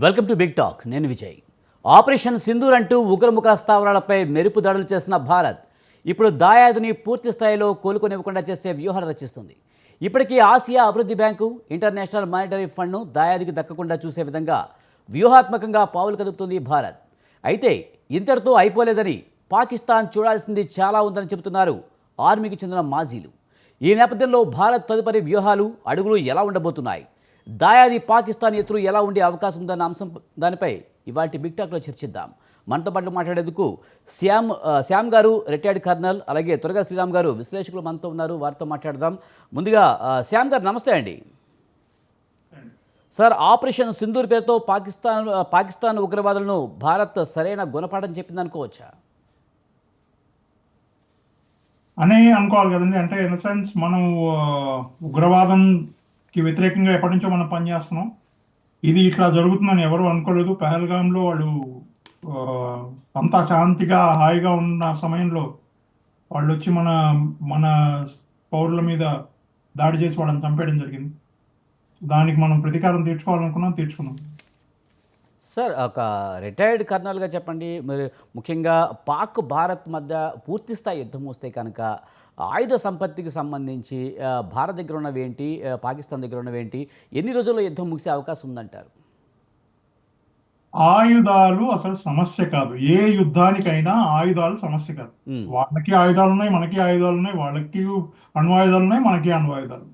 Welcome to big talk. నేను Vijay. Operation Sindoor అంటూ ఉగ్రముఖ స్థావరాలపై మెరుపు దాడులు చేసిన భారత్ ఇప్పుడు దాయాదుని పూర్తి స్థాయిలో కోలుకొనివ్వకుండా చేసే వ్యూహాలు రచిస్తుంది. ఇప్పటికీ ఆసియా అభివృద్ధి బ్యాంకు, ఇంటర్నేషనల్ మానిటరీ ఫండ్ను దాయాదికి దక్కకుండా చూసే విధంగా వ్యూహాత్మకంగా పావులు కదుపుతుంది భారత్. అయితే ఇంతటితో అయిపోలేదని పాకిస్తాన్ చూడాల్సింది చాలా ఉందని చెబుతున్నారు ఆర్మీకి చెందిన మాజీలు. ఈ నేపథ్యంలో భారత్ తదుపరి వ్యూహాలు, అడుగులు ఎలా ఉండబోతున్నాయి, దాయాది పాకిస్తాన్ ఎత్తులు ఎలా ఉండే అవకాశం ఉందన్న అంశం దానిపై ఇవాటి బిగ్ టాక్లో చర్చిద్దాం. మనతో పాటు మాట్లాడేందుకు శ్యామ్ గారు, రిటైర్డ్ కర్నల్, అలాగే త్వరగా శ్రీరామ్ గారు విశ్లేషకులు మనతో ఉన్నారు. వారితో మాట్లాడదాం. ముందుగా శ్యామ్ గారు నమస్తే అండి. సార్, ఆపరేషన్ సింధూర్ పేరుతో పాకిస్తాన్ ఉగ్రవాదులను భారత్ సరైన గుణపాఠం చెప్పింది అనుకోవచ్చా అని అనుకోవాలి కదండి. అంటే ఇన్ సెన్స్ మనం ఉగ్రవాదంకి వ్యతిరేకంగా ఎప్పటి నుంచో మనం పనిచేస్తున్నాం. ఇది ఇట్లా జరుగుతుందని ఎవరు అనుకోలేదు. పహల్గామ్లో వాళ్ళు అంతా శాంతిగా హాయిగా ఉన్న సమయంలో వాళ్ళు వచ్చి మన మన పౌరుల మీద దాడి చేసి వాళ్ళని చంపేయడం జరిగింది. దానికి మనం ప్రతీకారం తీర్చుకున్నాం. సార్, ఒక రిటైర్డ్ కర్నల్గా చెప్పండి, మరి ముఖ్యంగా పాక్ భారత్ మధ్య పూర్తి స్థాయి యుద్ధం వస్తే కనుక ఆయుధ సంపత్తికి సంబంధించి భారత్ దగ్గర ఉన్నవి ఏంటి, పాకిస్తాన్ దగ్గర ఉన్నవి ఏంటి, ఎన్ని రోజుల్లో యుద్ధం ముగిసే అవకాశం ఉందంటారు? ఆయుధాలు అసలు సమస్య కాదు. ఏ యుద్ధానికైనా ఆయుధాలు సమస్య కాదు. వాళ్ళకి ఆయుధాలు ఉన్నాయి, మనకి ఆయుధాలు ఉన్నాయి. వాళ్ళకి అణ్వాయుధాలు ఉన్నాయి, మనకి అణ్వాయుధాలు.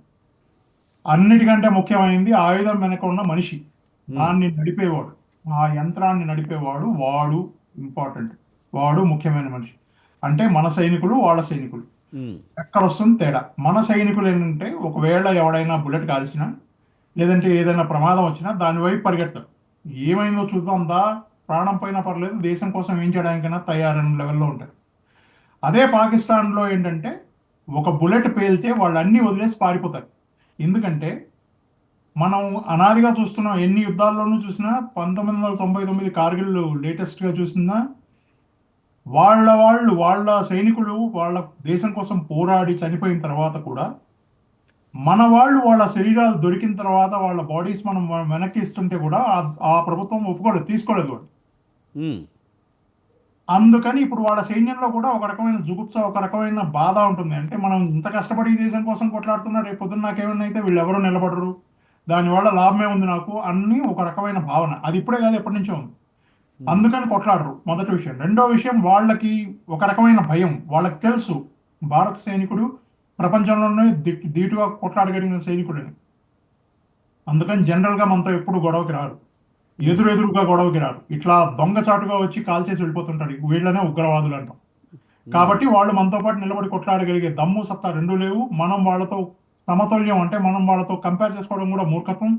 అన్నిటికంటే ముఖ్యమైనది ఆయుధం వెనక ఉన్న మనిషి, దాన్ని నడిపేవాడు, ఆ యంత్రాన్ని నడిపేవాడు. వాడు ఇంపార్టెంట్, వాడు ముఖ్యమైన మనిషి. అంటే మన సైనికులు, వాళ్ళ సైనికులు. ఎక్కడ వస్తుంది తేడా? మన సైనికులు ఏంటంటే ఒకవేళ ఎవడైనా బుల్లెట్ కాల్చినా లేదంటే ఏదైనా ప్రమాదం వచ్చినా దాని వైపు పరిగెడతారు. ఏమైందో చూద్దాందా, ప్రాణం పైన పర్లేదు, దేశం కోసం ఏం చేయడానికైనా తయారైన లెవెల్లో ఉంటారు. అదే పాకిస్తాన్లో ఏంటంటే ఒక బుల్లెట్ పేలితే వాళ్ళు అన్నీ వదిలేసి పారిపోతారు. ఎందుకంటే మనం అనాదిగా చూస్తున్నాం, ఎన్ని యుద్ధాల్లోనూ చూసినా, 1999 కార్గిల్ లేటెస్ట్గా చూసినా, వాళ్ళ సైనికులు వాళ్ళ దేశం కోసం పోరాడి చనిపోయిన తర్వాత కూడా మన వాళ్ళ శరీరాలు దొరికిన తర్వాత వాళ్ళ బాడీస్ మనం వెనక్కి ఇస్తుంటే కూడా ఆ ప్రభుత్వం తీసుకోలేదు వాళ్ళు. అందుకని ఇప్పుడు వాళ్ళ సైన్యంలో కూడా ఒక రకమైన జుగుప్స, ఒక రకమైన బాధ ఉంటుంది. అంటే మనం ఇంత కష్టపడి ఈ దేశం కోసం కొట్లాడుతున్నా, రేపు పొద్దున్న నాకేమన్నా అయితే వీళ్ళు ఎవరు నిలబడరు, దానివల్ల లాభమే ఉంది నాకు అన్ని ఒక రకమైన భావన. అది ఇప్పుడే కాదు, ఎప్పటి నుంచో ఉంది. అందుకని కొట్లాడరు, మొదటి విషయం. రెండో విషయం, వాళ్ళకి ఒక రకమైన భయం. వాళ్ళకి తెలుసు భారత సైనికుడు ప్రపంచంలోనే ధీటుగా కొట్లాడగలిగిన సైనికుడని. అందుకని జనరల్గా మనతో ఎప్పుడు గొడవకి రారు, ఎదురుగా గొడవకి రారు. ఇట్లా దొంగచాటుగా వచ్చి కాల్ చేసి వెళ్ళిపోతుంటాడు. వీళ్ళనే ఉగ్రవాదులు అంటాం. కాబట్టి వాళ్ళు మనతో పాటు నిలబడి కొట్లాడగలిగే దమ్ము, సత్తా రెండూ లేవు. మనం వాళ్ళతో సమతుల్యం, అంటే మనం వాళ్ళతో కంపేర్ చేసుకోవడం కూడా మూర్ఖత్వం.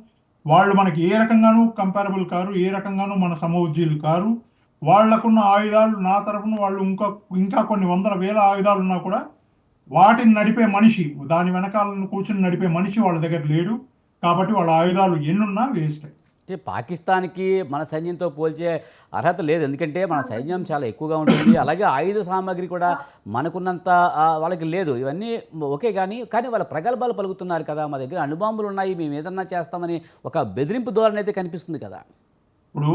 వాళ్ళు మనకి ఏ రకంగానూ కంపారబుల్ కారు, ఏ రకంగానూ మన సమవుజ్జీలు కారు. వాళ్లకున్న ఆయుధాలు, నా తరఫున వాళ్ళు ఇంకా కొన్ని వందల వేల ఆయుధాలు ఉన్నా కూడా వాటిని నడిపే మనిషి, దాని వెనకాలను కూర్చుని నడిపే మనిషి వాళ్ళ దగ్గర లేడు. కాబట్టి వాళ్ళ ఆయుధాలు ఎన్నున్నా వేస్ట్. అంటే పాకిస్తాన్కి మన సైన్యంతో పోల్చే అర్హత లేదు, ఎందుకంటే మన సైన్యం చాలా ఎక్కువగా ఉంటుంది. అలాగే ఆయుధ సామాగ్రి కూడా మనకున్నంత వాళ్ళకి లేదు. ఇవన్నీ ఓకే, కానీ వాళ్ళ ప్రగల్భాలు పలుకుతున్నారు కదా, మా దగ్గర అణుబాంబులు ఉన్నాయి, మేము ఏదన్నా చేస్తామని ఒక బెదిరింపు ధోరణి అయితే కనిపిస్తుంది కదా. ఇప్పుడు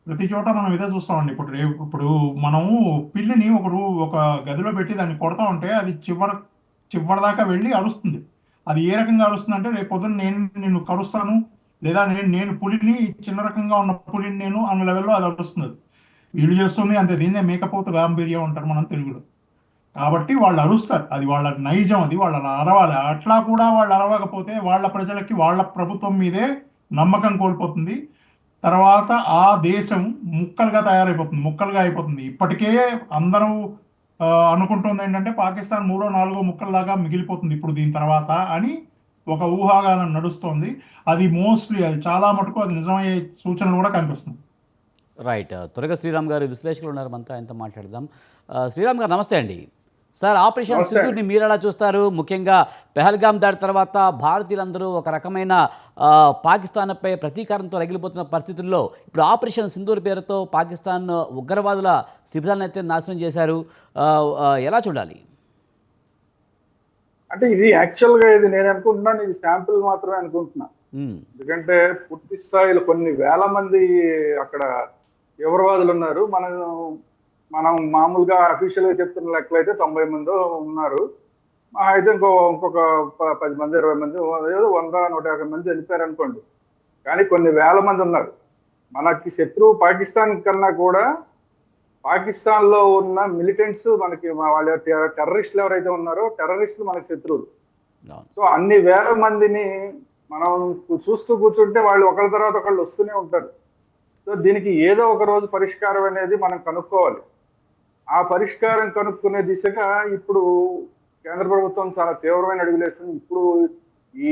ప్రతి చోట మనం ఇదే చూస్తామండి. ఇప్పుడు మనము పిల్లిని ఒక గదిలో పెట్టి దాన్ని కొడతా ఉంటే అది చివరిదాకా వెళ్ళి అరుస్తుంది. అది ఏ రకంగా అరుస్తుంది అంటే, రేపు పొద్దున్న నేను నిన్ను కరుస్తాను, లేదా నేను పులిని, చిన్న రకంగా ఉన్న పులిని నేను అన్న లెవెల్లో అది అరుస్తుంది. వీళ్ళు చేస్తుంది అంతే. దీన్నే మేకపోతు గాంభీర్యం అంటారు మనం తెలుగులో. కాబట్టి వాళ్ళు అరుస్తారు, అది వాళ్ళ నైజం, అది వాళ్ళ అరవాలి. అట్లా కూడా వాళ్ళు అరవకపోతే వాళ్ళ ప్రజలకి వాళ్ళ ప్రభుత్వం మీదే నమ్మకం కోల్పోతుంది. తర్వాత ఆ దేశం ముక్కలుగా అయిపోతుంది. ఇప్పటికే అందరూ అనుకుంటుంది ఏంటంటే పాకిస్తాన్ 3, 4 ముక్కల్లాగా మిగిలిపోతుంది ఇప్పుడు దీని తర్వాత అని ఒక ఊహాగానం నడుస్తోంది. అది చాలా మటుకు అది నిజమయ్యే సూచనలు కూడా కనిపిస్తుంది. రైట్. త్వరగా శ్రీరామ్ గారు విశ్లేషకులు ఉన్నారు, మనతో ఆయనతో మాట్లాడదాం. శ్రీరామ్ గారు నమస్తే అండి. సార్, ఆపరేషన్ సింధూర్ని మీరు ఎలా చూస్తారు? ముఖ్యంగా పెహల్గాం దాడి తర్వాత భారతీయులందరూ ఒక రకమైన పాకిస్తాన్పై ప్రతీకారంతో రగిలిపోతున్న పరిస్థితుల్లో ఇప్పుడు ఆపరేషన్ సింధూర్ పేరుతో పాకిస్తాన్ ఉగ్రవాదుల శిబిరాలను అయితే నాశనం చేశారు. ఎలా చూడాలి? అంటే ఇది యాక్చువల్గా ఇది నేను అనుకుంటున్నాను, ఇది శాంపుల్ మాత్రమే అనుకుంటున్నా. ఉమ్, ఎందుకంటే పూర్తి స్థాయిలో కొన్ని వేల మంది అక్కడ తీవ్రవాదులు ఉన్నారు. మనం మామూలుగా అఫీషియల్ గా చెప్తున్న లెక్కలైతే 90 మంది ఉన్నారు. అయితే ఇంకొక 10 మంది 20 మంది ఏదో 100 150 మంది చనిపోయారు అనుకోండి. కానీ కొన్ని వేల మంది ఉన్నారు. మనకి శత్రువు పాకిస్తాన్ కన్నా కూడా పాకిస్తాన్ లో ఉన్న మిలిటెంట్స్ మనకి వాళ్ళ టెర్రరిస్టులు ఎవరైతే ఉన్నారో టెర్రరిస్టులు మనకి శత్రువులు. అవును. సో అన్ని వేల మందిని మనం చూస్తూ కూర్చుంటే వాళ్ళు ఒకళ్ళ తర్వాత ఒకళ్ళు వస్తూనే ఉంటారు. సో దీనికి ఏదో ఒక రోజు పరిష్కారం అనేది మనం కనుక్కోవాలి. ఆ పరిష్కారం కనుక్కునే దిశగా ఇప్పుడు కేంద్ర ప్రభుత్వం చాలా తీవ్రమైన అడుగులేస్తుంది. ఇప్పుడు ఈ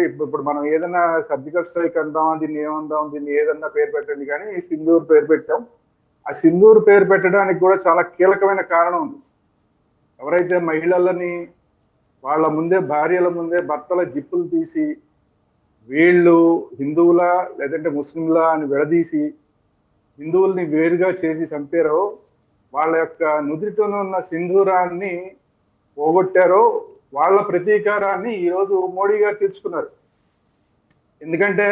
ఇప్పుడు మనం ఏదైనా సర్జికల్ స్ట్రైక్ అందాం, దీన్ని ఏమందాం, దీన్ని ఏదన్నా పేరు పెట్టండి, కానీ సింధూర్ పేరు పెట్టాం. ఆ సింధూర్ పేరు పెట్టడానికి కూడా చాలా కీలకమైన కారణం ఉంది. ఎవరైతే మహిళలని వాళ్ళ ముందే భార్యల ముందే భర్తల జిప్పులు తీసి వీళ్ళు హిందువులా లేదంటే ముస్లింలా అని విడదీసి హిందువుల్ని వేరుగా చేసి చంపారో, వాళ్ళ యొక్క నుదిటిలో ఉన్న సింధూరాన్ని పోగొట్టారో వాళ్ళ ప్రతీకారాన్ని ఈరోజు మోడీ గారు తీర్చుకున్నారు. ఎందుకంటే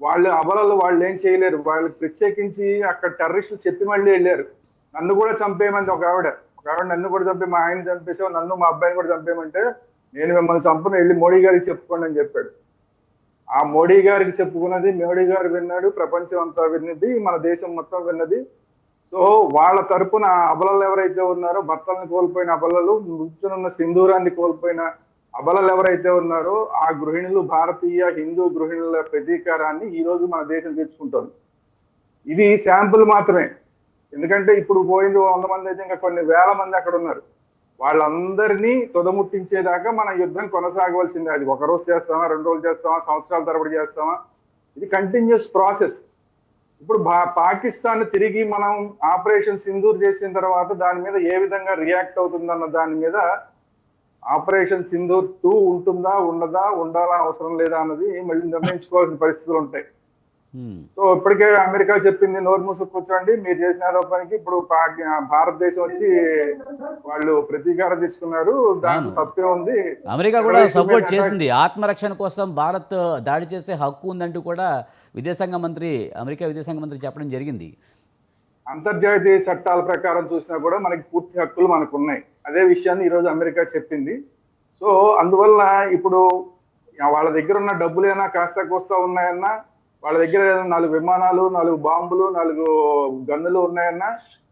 వాళ్ళు అబలలు వాళ్ళు ఏం చేయలేరు. వాళ్ళకి ప్రత్యేకించి అక్కడ టెర్రరిస్టులు చెప్పి మళ్ళీ వెళ్ళారు. నన్ను కూడా చంపేయమంది ఒక ఆవిడ నన్ను కూడా చంపి మా ఆయన చంపేసావు, నన్ను మా అబ్బాయిని కూడా చంపేయమంటే నేను మిమ్మల్ని చంపను, వెళ్ళి మోడీ గారికి చెప్పుకోండి అని చెప్పాడు. ఆ మోడీ గారికి చెప్పుకున్నది మోడీ గారు విన్నాడు, ప్రపంచం అంతా విన్నది, మన దేశం మొత్తం విన్నది. సో వాళ్ళ తరపున అబలలు ఎవరైతే ఉన్నారో, భర్తలను కోల్పోయిన అబలలు, మృత్యునున్న సింధూరాన్ని కోల్పోయిన అబలలు ఎవరైతే ఉన్నారో ఆ గృహిణులు, భారతీయ హిందూ గృహిణుల ప్రతీకారాన్ని ఈ రోజు మన దేశం తెచ్చుకుంటోంది. ఇది శాంపుల్ మాత్రమే. ఎందుకంటే ఇప్పుడు పోయింది 100 మంది అయితే ఇంకా కొన్ని వేల మంది అక్కడ ఉన్నారు. వాళ్ళందరినీ తుదముట్టించేదాకా మన యుద్ధం కొనసాగవలసిందే. అది ఒక రోజు చేస్తామా, 2 రోజులు చేస్తామా, సంవత్సరాల తరబడి చేస్తామా, ఇది కంటిన్యూస్ ప్రాసెస్. ఇప్పుడు పాకిస్తాన్ తిరిగి మనం ఆపరేషన్ సింధూర్ చేసిన తర్వాత దాని మీద ఏ విధంగా రియాక్ట్ అవుతుందన్న దాని మీద ఆపరేషన్ సింధూర్ 2 ఉంటుందా, ఉండదా, ఉండాలా, అవసరం లేదా అన్నది మళ్ళీ నిర్ణయించుకోవాల్సిన పరిస్థితులు ఉంటాయి. ఉమ్, సో ఇప్పటికే అమెరికా చెప్పింది, నోరు మూసుకు కూర్చోండి, మీరు చేసిన ఆరోపణకి ఇప్పుడు భారతదేశం వచ్చి వాళ్ళు ప్రతీకారం తీసుకున్నారు, దాంట్లో అవును. తప్పే ఉంది, అమెరికా కూడా టెర్రరిస్టుల మీద సపోర్ట్ అటాక్. చేసింది. ఆత్మరక్షణ కోసం భారత్ దాడి చేసే హక్కు ఉందంటూ కూడా అమెరికా విదేశాంగ మంత్రి చెప్పడం జరిగింది. అంతర్జాతీయ చట్టాల ప్రకారం చూసినా కూడా మనకి పూర్తి హక్కులు మనకు ఉన్నాయి. అదే విషయాన్ని ఈరోజు అమెరికా చెప్పింది. సో అందువల్ల ఇప్పుడు వాళ్ళ దగ్గర ఉన్న డబ్బులేనా కాస్త కోస్తా ఉన్నాయన్నా, వాళ్ళ దగ్గర 4 విమానాలు, 4 బాంబులు, 4 గన్నులు ఉన్నాయన్నా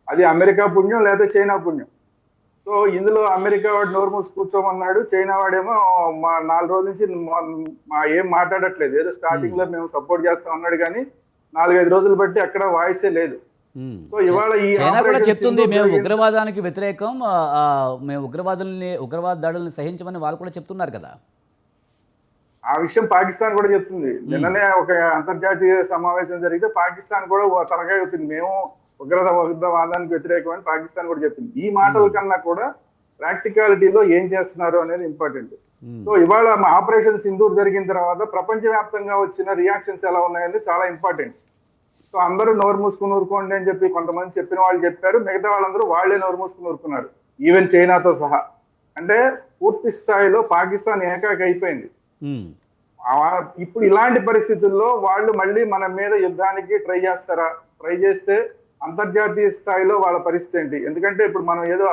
అది అమెరికా పుణ్యం లేదా చైనా పుణ్యం. సో ఇందులో అమెరికా వాడు నోరు మూసి కూర్చోమన్నాడు, చైనా వాడేమో మా 4 రోజుల నుంచి మా ఏం మాట్లాడట్లేదు. ఏదో స్టార్టింగ్ లో మేము సపోర్ట్ చేస్తాం అన్నాడు, కానీ 4-5 రోజులు బట్టి అక్కడ వాయిసే లేదు. ఉమ్. సో ఇవాళ ఈ చైనా కూడా ఆపరేషన్ చెప్తుంది సింధూర్ మేము జరిగింది. ఉగ్రవాదానికి వ్యతిరేకం, మేము ఉగ్రవాద దాడుల్ని సహించమని వాళ్ళు కూడా చెప్తున్నారు కదా. ఆ విషయం పాకిస్తాన్ కూడా చెప్తుంది. నిన్ననే ఒక అంతర్జాతీయ సమావేశం జరిగితే పాకిస్తాన్ కూడా తరగా చెప్పింది, మేము ఉగ్రవాదానికి వ్యతిరేకమని పాకిస్తాన్ కూడా చెప్పింది. ఈ మాటల కన్నా కూడా ప్రాక్టికాలిటీలో ఏం చేస్తున్నారు అనేది ఇంపార్టెంట్. సో ఇవాళ ఆపరేషన్ సింధూర్ జరిగిన తర్వాత ప్రపంచవ్యాప్తంగా వచ్చిన రియాక్షన్స్ ఎలా ఉన్నాయని చాలా ఇంపార్టెంట్. సో అందరూ నోరు మూసుకుని ఊరుకోండి అని చెప్పి కొంతమంది చెప్పిన వాళ్ళు చెప్పారు, మిగతా వాళ్ళందరూ వాళ్లే నోరు మూసుకుని ఊరుకున్నారు, ఈవెన్ చైనాతో సహా. అంటే పూర్తి స్థాయిలో పాకిస్తాన్ ఏకాకి అయిపోయింది. ఉమ్, ఇప్పుడు ఇలాంటి పరిస్థితుల్లో వాళ్ళు మళ్ళీ మన మీద యుద్ధానికి ట్రై చేస్తారా? ట్రై చేస్తే అంతర్జాతీయ స్థాయిలో వాళ్ళ పరిస్థితి ఏంటి? ఎందుకంటే ఇప్పుడు మనం ఏదో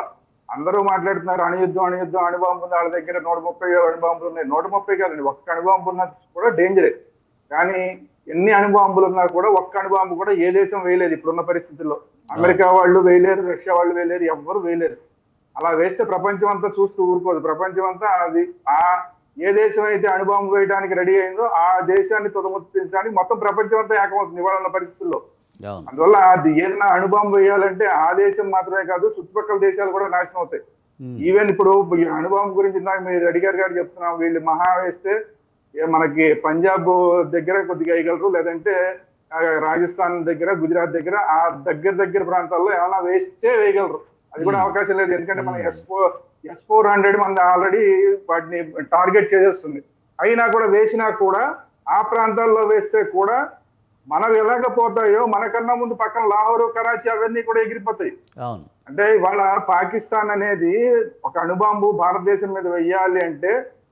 అందరూ మాట్లాడుతున్నారు అణుయుద్ధం, అణుబాంబు ఉంది వాళ్ళ దగ్గర, 130 అణుబాంబులు ఉన్నాయి. 130 కాదండి, ఒక్క అణుబాంబు ఉన్నా కూడా డేంజరే. కానీ ఎన్ని అణుబాంబులు ఉన్నా కూడా ఒక్క అణుబాంబు కూడా ఏ దేశం వేయలేదు ఇప్పుడున్న పరిస్థితుల్లో. అమెరికా వాళ్ళు వేయలేరు, రష్యా వాళ్ళు వేయలేరు, ఎవ్వరు వేయలేరు. అలా వేస్తే ప్రపంచం అంతా చూస్తూ ఊరుకోదు. ప్రపంచం అంతా అది ఏ దేశం అయితే అణుబాంబు వేయడానికి రెడీ అయిందో ఆ దేశాన్ని తుదముట్టించడానికి మొత్తం ప్రపంచం అంతా ఏకమవుతుంది ఇవాళ ఉన్న పరిస్థితుల్లో. అవును. అందువల్ల అది ఏదైనా అణుబాంబు వేయాలంటే ఆ దేశం మాత్రమే కాదు, చుట్టుపక్కల దేశాలు కూడా నాశనం అవుతాయి. ఈవెన్ ఇప్పుడు ఈ అణుబాంబు గురించి ఇందాక మీరు అడిగారు గారు చెప్తున్నాం, వీళ్ళు మహా వేస్తే మనకి పంజాబ్ దగ్గర కొద్దిగా వేయగలరు, లేదంటే రాజస్థాన్ దగ్గర, గుజరాత్ దగ్గర ఆ దగ్గర ప్రాంతాల్లో ఏమైనా వేస్తే వేయగలరు. అది కూడా అవకాశం లేదు. ఎందుకంటే మన S-400 మన ఆల్రెడీ వాటిని టార్గెట్ చేసేస్తుంది. అయినా కూడా వేసినా కూడా ఆ ప్రాంతాల్లో వేస్తే కూడా మనం ఎలాగపోతాయో మనకన్నా ముందు పక్కన లాహోరు, కరాచీ అవన్నీ కూడా ఎగిరిపోతాయి. అవును. అంటే ఇవాళ పాకిస్తాన్ అనేది ఒక అణుబాంబు భారతదేశం మీద వెయ్యాలి అంటే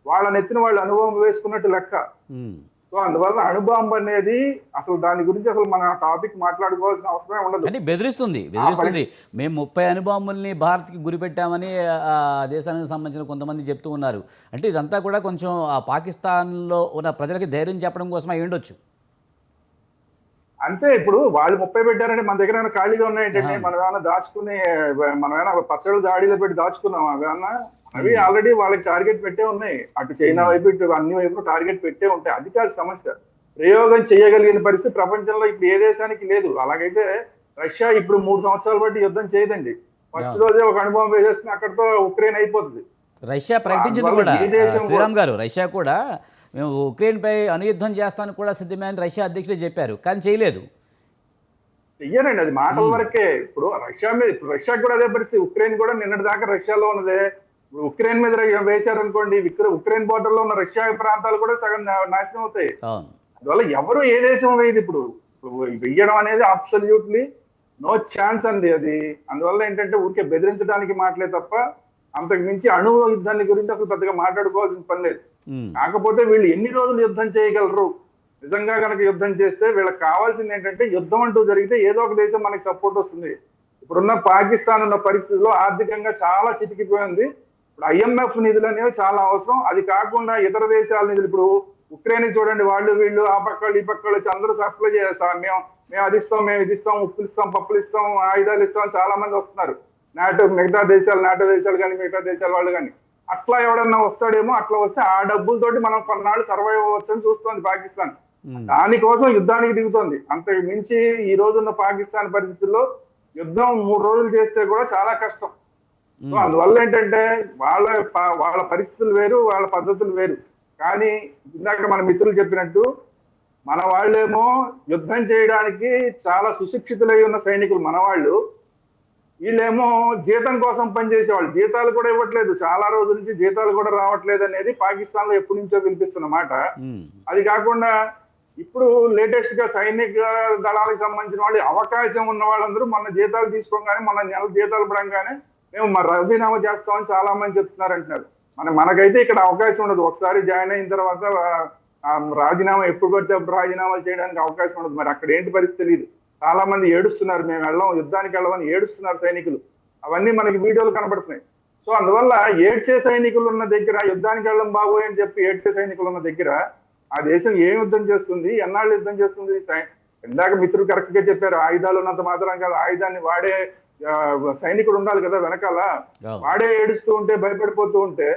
వాళ్ళ నెత్తిన వాళ్ళు అణుబాంబు వేసుకున్నట్టు లెక్క. సో అందువల్ల అణుబాంబు అనేది అసలు దాని గురించి అసలు మన టాపిక్ మాట్లాడుకోవాల్సిన అవసరమే ఉండదు. అంటే బెదిరిస్తుంది మేము 30 అణుబాంబుల్ని భారత్కి గురిపెట్టామని ఆ దేశానికి సంబంధించిన కొంతమంది చెప్తూ ఉన్నారు. అంటే ఇదంతా కూడా కొంచెం ఆ పాకిస్తాన్లో ఉన్న ప్రజలకి ధైర్యం చెప్పడం కోసం అయి ఉండొచ్చు. అంతే, ఇప్పుడు వాళ్ళు 30 పెట్టారంటే మన దగ్గర ఏమైనా ఖాళీగా ఉన్నాయంటే ఆహా. మనం ఏమైనా దాచుకుని, మనం ఏమైనా పచ్చళ్ళు జాడీలో పెట్టి దాచుకున్నాం అవి ఏమన్నా? అవి ఆల్రెడీ వాళ్ళకి టార్గెట్ పెట్టే ఉన్నాయి. అటు చైనా వైపు ఇటు అన్ని వైపు టార్గెట్ పెట్టే ఉంటాయి. అది కాదు సమస్య. ప్రయోగం చేయగలిగిన పరిస్థితి ప్రపంచంలో ఇప్పుడు ఏ దేశానికి లేదు. అలాగైతే రష్యా ఇప్పుడు 3 సంవత్సరాల బట్టి యుద్ధం చేయదండి. ఫస్ట్ రోజే ఒక అణుబాంబు వేసేస్తే అక్కడితో ఉక్రెయిన్ అయిపోతుంది. రష్యా ప్రకటించింది కూడా, ఏ దేశం శ్రీరామ్ గారు, రష్యా కూడా మేము ఉక్రెయిన్పై అనుయుద్ధం చేస్తానికి కూడా సిద్ధమే అని రష్యా అధ్యక్షులే చెప్పారు, కానీ చేయలేదు. చెయ్యనండి, అది మాటల వరకే. ఇప్పుడు రష్యా మీద, ఇప్పుడు రష్యా కూడా అదే పరిస్థితి. ఉక్రెయిన్ కూడా నిన్నటి దాకా రష్యాలో ఉన్నదే. ఇప్పుడు ఉక్రెయిన్ మీద వేశారనుకోండి, ఉక్రెయిన్ బోర్డర్ లో ఉన్న రష్యా ప్రాంతాలు కూడా సగం నాశనం అవుతాయి. అవును. అందువల్ల ఎవరు ఏ దేశం వేయదు ఇప్పుడు. వెయ్యడం అనేది అబ్సల్యూట్లీ నో ఛాన్స్ అండి అది. అందువల్ల ఏంటంటే ఊరికే బెదిరించడానికి మాటలే తప్ప అంతకు మించి అణు యుద్ధాన్ని గురించి అసలు పెద్దగా మాట్లాడుకోవాల్సిన పని లేదు. కాకపోతే వీళ్ళు ఎన్ని రోజులు యుద్ధం చేయగలరు? నిజంగా కనుక యుద్ధం చేస్తే వీళ్ళకి కావాల్సింది ఏంటంటే, యుద్ధం అంటూ జరిగితే ఏదో ఒక దేశం మనకి సపోర్ట్ వస్తుంది. ఇప్పుడున్న పాకిస్తాన్ ఉన్న పరిస్థితుల్లో ఆర్థికంగా చాలా చితికిపోయింది. ఇప్పుడు IMF నిధులు అనేవి చాలా అవసరం. అది కాకుండా ఇతర దేశాల నిధులు, ఇప్పుడు ఉక్రెయిన్ చూడండి, వాళ్ళు వీళ్ళు ఆ పక్కలు ఈ పక్కలు వచ్చి అందరూ సప్లై చేస్తాం, మేము అది ఇస్తాం, మేము ఇది ఇస్తాం, ఉప్పులు ఇస్తాం, పప్పులు ఇస్తాం, ఆయుధాలు ఇస్తాం, చాలా మంది వస్తున్నారు. నాటో దేశాలు కానీ మిగతా దేశాల వాళ్ళు కానీ. అట్లా ఎవడన్నా వస్తాడేమో, అట్లా వస్తే ఆ డబ్బులతోటి మనం కొన్నాళ్ళు సర్వైవ్ అవ్వచ్చు అని చూస్తోంది పాకిస్తాన్. దానికోసం యుద్ధానికి దిగుతోంది. అంతకు మించి ఈ రోజున్న పాకిస్తాన్ పరిస్థితుల్లో యుద్ధం 3 రోజులు చేస్తే కూడా చాలా కష్టం. సో అందువల్ల ఏంటంటే వాళ్ళ పరిస్థితులు వేరు, వాళ్ళ పద్ధతులు వేరు. కానీ ఇందాక మన మిత్రులు చెప్పినట్టు మన వాళ్ళేమో యుద్ధం చేయడానికి చాలా సుశిక్షితులై ఉన్న సైనికులు మన వాళ్ళు. వీళ్ళేమో జీతం కోసం పనిచేసేవాళ్ళు. జీతాలు కూడా ఇవ్వట్లేదు, చాలా రోజుల నుంచి జీతాలు కూడా రావట్లేదు అనేది పాకిస్తాన్ లో ఎప్పటి నుంచో వినిపిస్తున్న మాట. అది కాకుండా ఇప్పుడు లేటెస్ట్ గా సైనిక దళాలకు సంబంధించిన వాళ్ళు, అవకాశం ఉన్న వాళ్ళందరూ మన జీతాలు తీసుకోగానే, మన నెల జీతాలు పడంగానే మేము రాజీనామా చేస్తామని చాలా మంది చెప్తున్నారు అంటున్నారు. మనకైతే ఇక్కడ అవకాశం ఉండదు. ఒకసారి జాయిన్ అయిన తర్వాత రాజీనామా ఎప్పుడు పడితే అప్పుడు రాజీనామాలు చేయడానికి అవకాశం ఉండదు. మరి అక్కడ ఏంటి పరిస్థితి తెలియదు. చాలా మంది ఏడుస్తున్నారు, మేము యుద్ధానికి వెళ్ళమని ఏడుస్తున్నారు సైనికులు. అవన్నీ మనకి వీడియోలు కనబడుతున్నాయి. సో అందువల్ల ఏడ్చే సైనికులు ఉన్న దగ్గర యుద్ధానికి వెళ్ళడం బాగోయ్ అని చెప్పి ఏడ్చే సైనికులు ఉన్న దగ్గర ఆ దేశం ఏం యుద్ధం చేస్తుంది, ఎన్నాళ్ళు యుద్ధం చేస్తుంది? ఇందాక మిత్రులు కరెక్ట్ గా చెప్పారు, ఆయుధాలు ఉన్నంత మాత్రం కాదు, ఆయుధాన్ని వాడే సైనికుడు ఉండాలి కదా వెనకాల. వాడే ఏడుస్తూ ఉంటే, భయపడిపోతూ ఉంటే.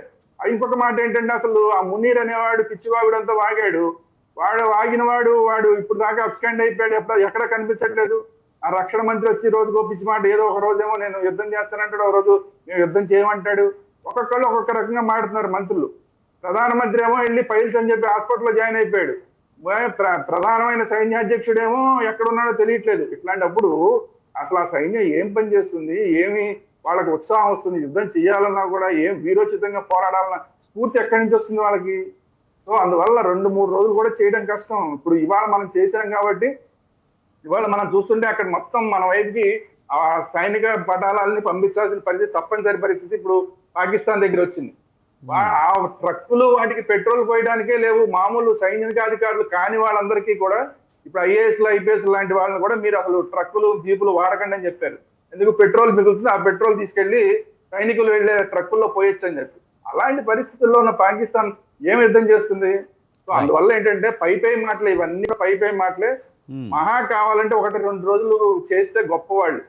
ఇంకొక మాట ఏంటంటే, అసలు ఆ మునీర్ అనేవాడు పిచ్చివాగుడంతా వాగాడు. వాడు ఇప్పుడు దాకా అబ్స్కాండ్ అయిపోయాడు, ఎక్కడ కనిపించట్లేదు. ఆ రక్షణ మంత్రి వచ్చి రోజుకో పిచ్చి మాట, ఏదో ఒక రోజేమో నేను యుద్ధం చేస్తానంటాడు, ఒక రోజు మేము యుద్ధం చేయమంటాడు. ఒక్కొక్కళ్ళు ఒక్కొక్క రకంగా మాడుతున్నారు మంత్రులు. ప్రధానమంత్రి ఏమో వెళ్ళి ఫైల్స్ అని చెప్పి హాస్పిటల్లో జాయిన్ అయిపోయాడు. ప్రధానమైన సైన్యాధ్యక్షుడేమో ఎక్కడున్నాడో తెలియట్లేదు. ఇట్లాంటప్పుడు అసలు ఆ సైన్యం ఏం పని చేస్తుంది, ఏమి వాళ్ళకి ఉత్సాహం వస్తుంది, యుద్ధం చేయాలన్నా కూడా ఏం వీరోచితంగా పోరాడాలన్నా స్ఫూర్తి ఎక్కడి నుంచి వస్తుంది వాళ్ళకి? సో అందువల్ల 2-3 రోజులు కూడా చేయడం కష్టం. ఇప్పుడు ఇవాళ మనం చేశాం కాబట్టి ఇవాళ మనం చూస్తుంటే అక్కడ మొత్తం మన వైపుకి ఆ సైనిక పటాలని పంపించాల్సిన పరిస్థితి, తప్పనిసరి పరిస్థితి ఇప్పుడు పాకిస్తాన్ దగ్గర వచ్చింది. ఆ ట్రక్కులు వాటికి పెట్రోల్ పోయడానికే లేవు. మామూలు సైనికాధికారులు కాని వాళ్ళందరికీ కూడా ఇప్పుడు IAS IPS లాంటి వాళ్ళని కూడా మీరు అసలు ట్రక్కులు జీపులు వాడకండి అని చెప్పారు. ఎందుకు? పెట్రోల్ మిగులుతుంది, ఆ పెట్రోల్ తీసుకెళ్లి సైనికులు వెళ్లే ట్రక్కుల్లో పోయొచ్చు అని చెప్పి. అలాంటి పరిస్థితుల్లో ఉన్న పాకిస్తాన్ ఏం యుద్ధం చేస్తుంది? సో అందువల్ల ఏంటంటే పై మాటలే, ఇవన్నీ పై మాటలే. మహా కావాలంటే 1-2 రోజులు చేస్తే గొప్పవాళ్ళు.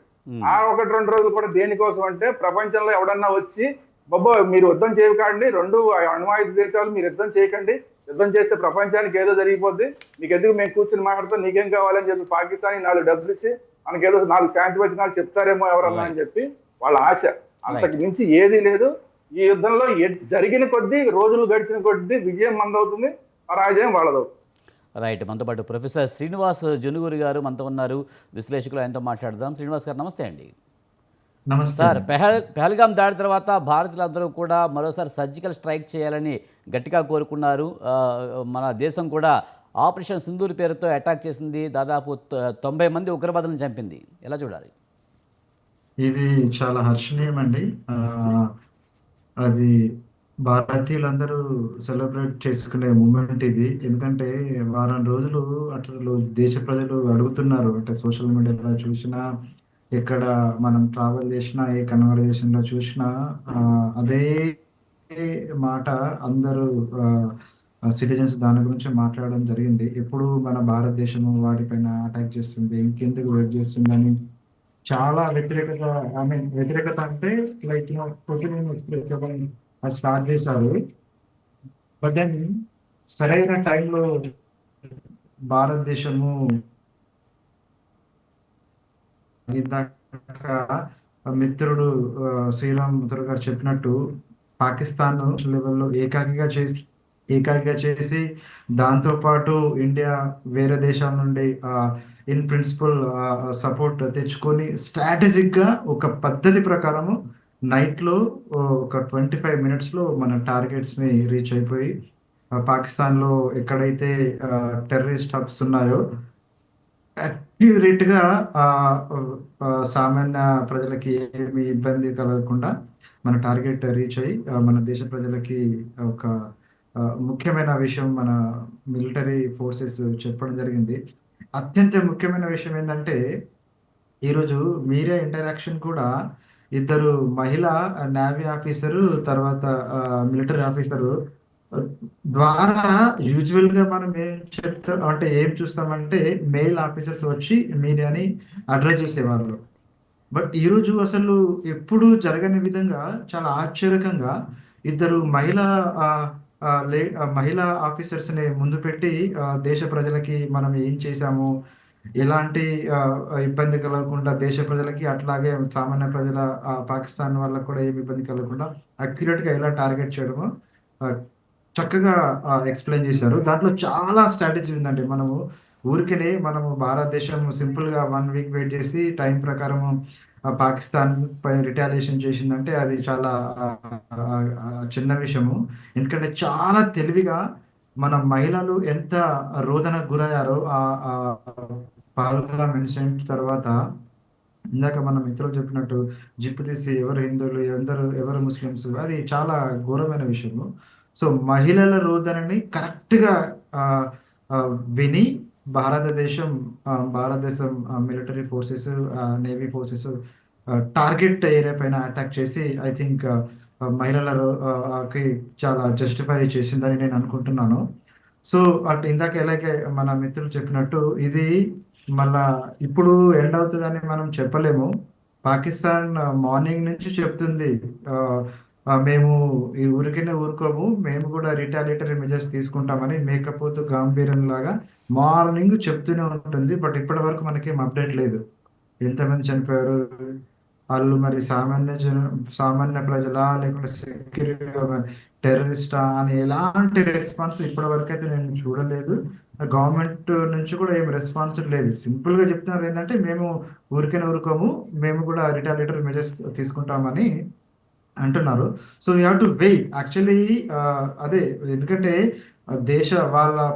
ఆ 1-2 రోజులు కూడా దేనికోసం అంటే, ప్రపంచంలో ఎవడన్నా వచ్చి బాబా మీరు యుద్ధం చేయకండి, 2 అణ్వాయుధ దేశాలు మీరు యుద్ధం చేయకండి, యుద్ధం చేస్తే ప్రపంచానికి ఏదో జరిగిపోద్ది, నీకెందుకు మేము కూర్చుని మాట్లాడుతాం, నీకేం కావాలని చెప్పి పాకిస్తాన్ 4 డబ్బులు ఇచ్చి మనకేదో 4 శాంతి వచనాలు చెప్తారేమో ఎవరన్నా అని చెప్పి వాళ్ళ ఆశ. అంతకు మించి ఏదీ లేదు. ఈ యుద్ధంలో జరిగిన కొద్దీ, రోజులు గడిచిన కొద్దీ విజయం మనదవుతుంది, పరాజయం వాళ్ళదవుతుంది. రైట్. మనతో పాటు ప్రొఫెసర్ శ్రీనివాస్ జునుగురి గారు మనతో ఉన్నారు, విశ్లేషకులు. ఆయనతో మాట్లాడదాం. శ్రీనివాస్ గారు నమస్తే అండి. నమస్తే సార్, పెహల్గాం దాడి తర్వాత భారతీయులందరూ కూడా మరోసారి సర్జికల్ స్ట్రైక్ చేయాలని గట్టిగా కోరుకున్నారు. మన దేశం కూడా ఆపరేషన్ సింధూర్ పేరుతో అటాక్ చేసింది, దాదాపు 90 మంది ఉగ్రవాదులను చంపింది. ఎలా చూడాలి? ఇది చాలా హర్షణీయం అండి. అది భారతీయులందరూ సెలబ్రేట్ చేసుకునే మూమెంట్ ఇది. ఎందుకంటే వారం రోజులు అసలు దేశ ప్రజలు అడుగుతున్నారు. అంటే సోషల్ మీడియాలో చూసినా, ఎక్కడ మనం ట్రావెల్ చేసినా, ఏ కన్వర్జేషన్‌లో చూసినా అదే మాట అందరూ సిటిజన్స్ దాని గురించి మాట్లాడడం జరిగింది. ఎప్పుడు మన భారతదేశము వాటిపైన అటాక్ చేస్తుంది, ఇంకెందుకు వెయిట్ చేస్తుందని చాలా వ్యతిరేకత. ఐ మీన్ వ్యతిరేకత అంటే లైక్ ఒపీనియన్ ఎక్స్‌ప్రెస్ చేయడం అది స్టార్ట్ చేశారు. బట్ దెన్ సరైన టైంలో భారతదేశము ఇందాక మిత్రుడు శ్రీరామ్ మిత్రుడు గారు చెప్పినట్టు పాకిస్తాన్ లెవెల్లో ఏకాకిగా చేసి దాంతోపాటు ఇండియా వేరే దేశాల నుండి ఇన్ ప్రిన్సిపల్ సపోర్ట్ తెచ్చుకొని స్ట్రాటజిక్గా ఒక పద్ధతి ప్రకారము నైట్లో ఒక 25 మినిట్స్లో మన టార్గెట్స్ని రీచ్ అయిపోయి పాకిస్తాన్లో ఎక్కడైతే టెర్రరిస్ట్ హబ్స్ ఉన్నాయో అక్యురేట్‌గా సామాన్య ప్రజలకి ఏమి ఇబ్బంది కలగకుండా మన టార్గెట్ రీచ్ అయ్యి మన దేశ ప్రజలకి ఒక ముఖ్యమైన విషయం మన మిలిటరీ ఫోర్సెస్ చెప్పడం జరిగింది. అత్యంత ముఖ్యమైన విషయం ఏందంటే, ఈరోజు మీడియా ఇంటరాక్షన్ కూడా ఇద్దరు మహిళా నేవీ ఆఫీసరు, తర్వాత మిలిటరీ ఆఫీసరు ద్వారా యూజువల్‌గా మనం ఏం చెప్తాం అంటే ఏం చూస్తామంటే మెయిల్ ఆఫీసర్స్ వచ్చి మీడియాని అడ్రెస్ చేసేవాళ్ళు. బట్ ఈరోజు అసలు ఎప్పుడు జరగని విధంగా చాలా ఆశ్చర్యకంగా ఇద్దరు మహిళా ఆఫీసర్స్‌ని ముందు పెట్టి దేశ ప్రజలకి మనం ఏం చేశాము, ఎలాంటి ఇబ్బంది కలగకుండా దేశ ప్రజలకి, అట్లాగే సామాన్య ప్రజల పాకిస్తాన్ వాళ్ళకి కూడా ఏమి ఇబ్బంది కలగకుండా అక్యురేట్‌గా ఎలా టార్గెట్ చేయడమో ఆహ్, చక్కగా ఎక్స్‌ప్లెయిన్ చేశారు. దాంట్లో చాలా స్ట్రాటజీ ఉందండి. మనము భారతదేశం సింపుల్‌గా 1 వీక్ వెయిట్ చేసి టైం ప్రకారము పాకిస్తాన్ పైన రిటాలియేషన్ చేసిందంటే అది చాలా చిన్న విషయము. ఎందుకంటే చాలా తెలివిగా మన మహిళలు ఎంత రోదనకు గురయ్యారో పహల్గామ్ ఇన్సిడెంట్ తర్వాత. ఇందాక మన మిత్రులు చెప్పినట్టు జిప్పు తీసి ఎవరు హిందువులు, ఎవరు ముస్లిమ్స్, అది చాలా ఘోరమైన విషయము. సో మహిళల రోదనని కరెక్ట్‌గా ఆహ్, ఆహ్, విని భారతదేశం military forces, navy forces target area పైన అటాక్ చేసి ఐ థింక్ కి చాలా జస్టిఫై చేసిందని నేను అనుకుంటున్నాను. సో అటు ఇందాక ఎలాగే మన మిత్రులు చెప్పినట్టు ఇది మళ్ళా ఇప్పుడు ఎండ్ అవుతదని మనం చెప్పలేము. పాకిస్తాన్ మార్నింగ్ నుంచి చెప్తుంది. ఆహ్, మేము ఈ ఊరికనే ఊరుకోము. మేము కూడా రిటాలియేటరీ మెజర్స్ తీసుకుంటామని మేకపోతు గాంభీర్యంలాగా మార్నింగ్ చెప్తూనే ఉంటుంది. బట్ ఇప్పటివరకు మనకేం అప్డేట్ లేదు. ఎంతమంది చనిపోయారు? ఆళ్ళు మరి సామాన్య ప్రజలా? లేకుంటే టెర్రరిస్టా? అని ఎలాంటి రెస్పాన్స్ ఇప్పటివరకైతే నేను చూడలేదు. గవర్నమెంట్ నుంచి కూడా ఏమి రెస్పాన్స్ లేదు. సింపుల్‌గా చెప్తున్నారు ఏందంటే, మేము ఊరికనే ఊరుకోము. మేము కూడా రిటాలియేటరీ మెజర్స్ తీసుకుంటామని అంటున్నారు. So, we have to wait. Actually అదే ఎందుకంటే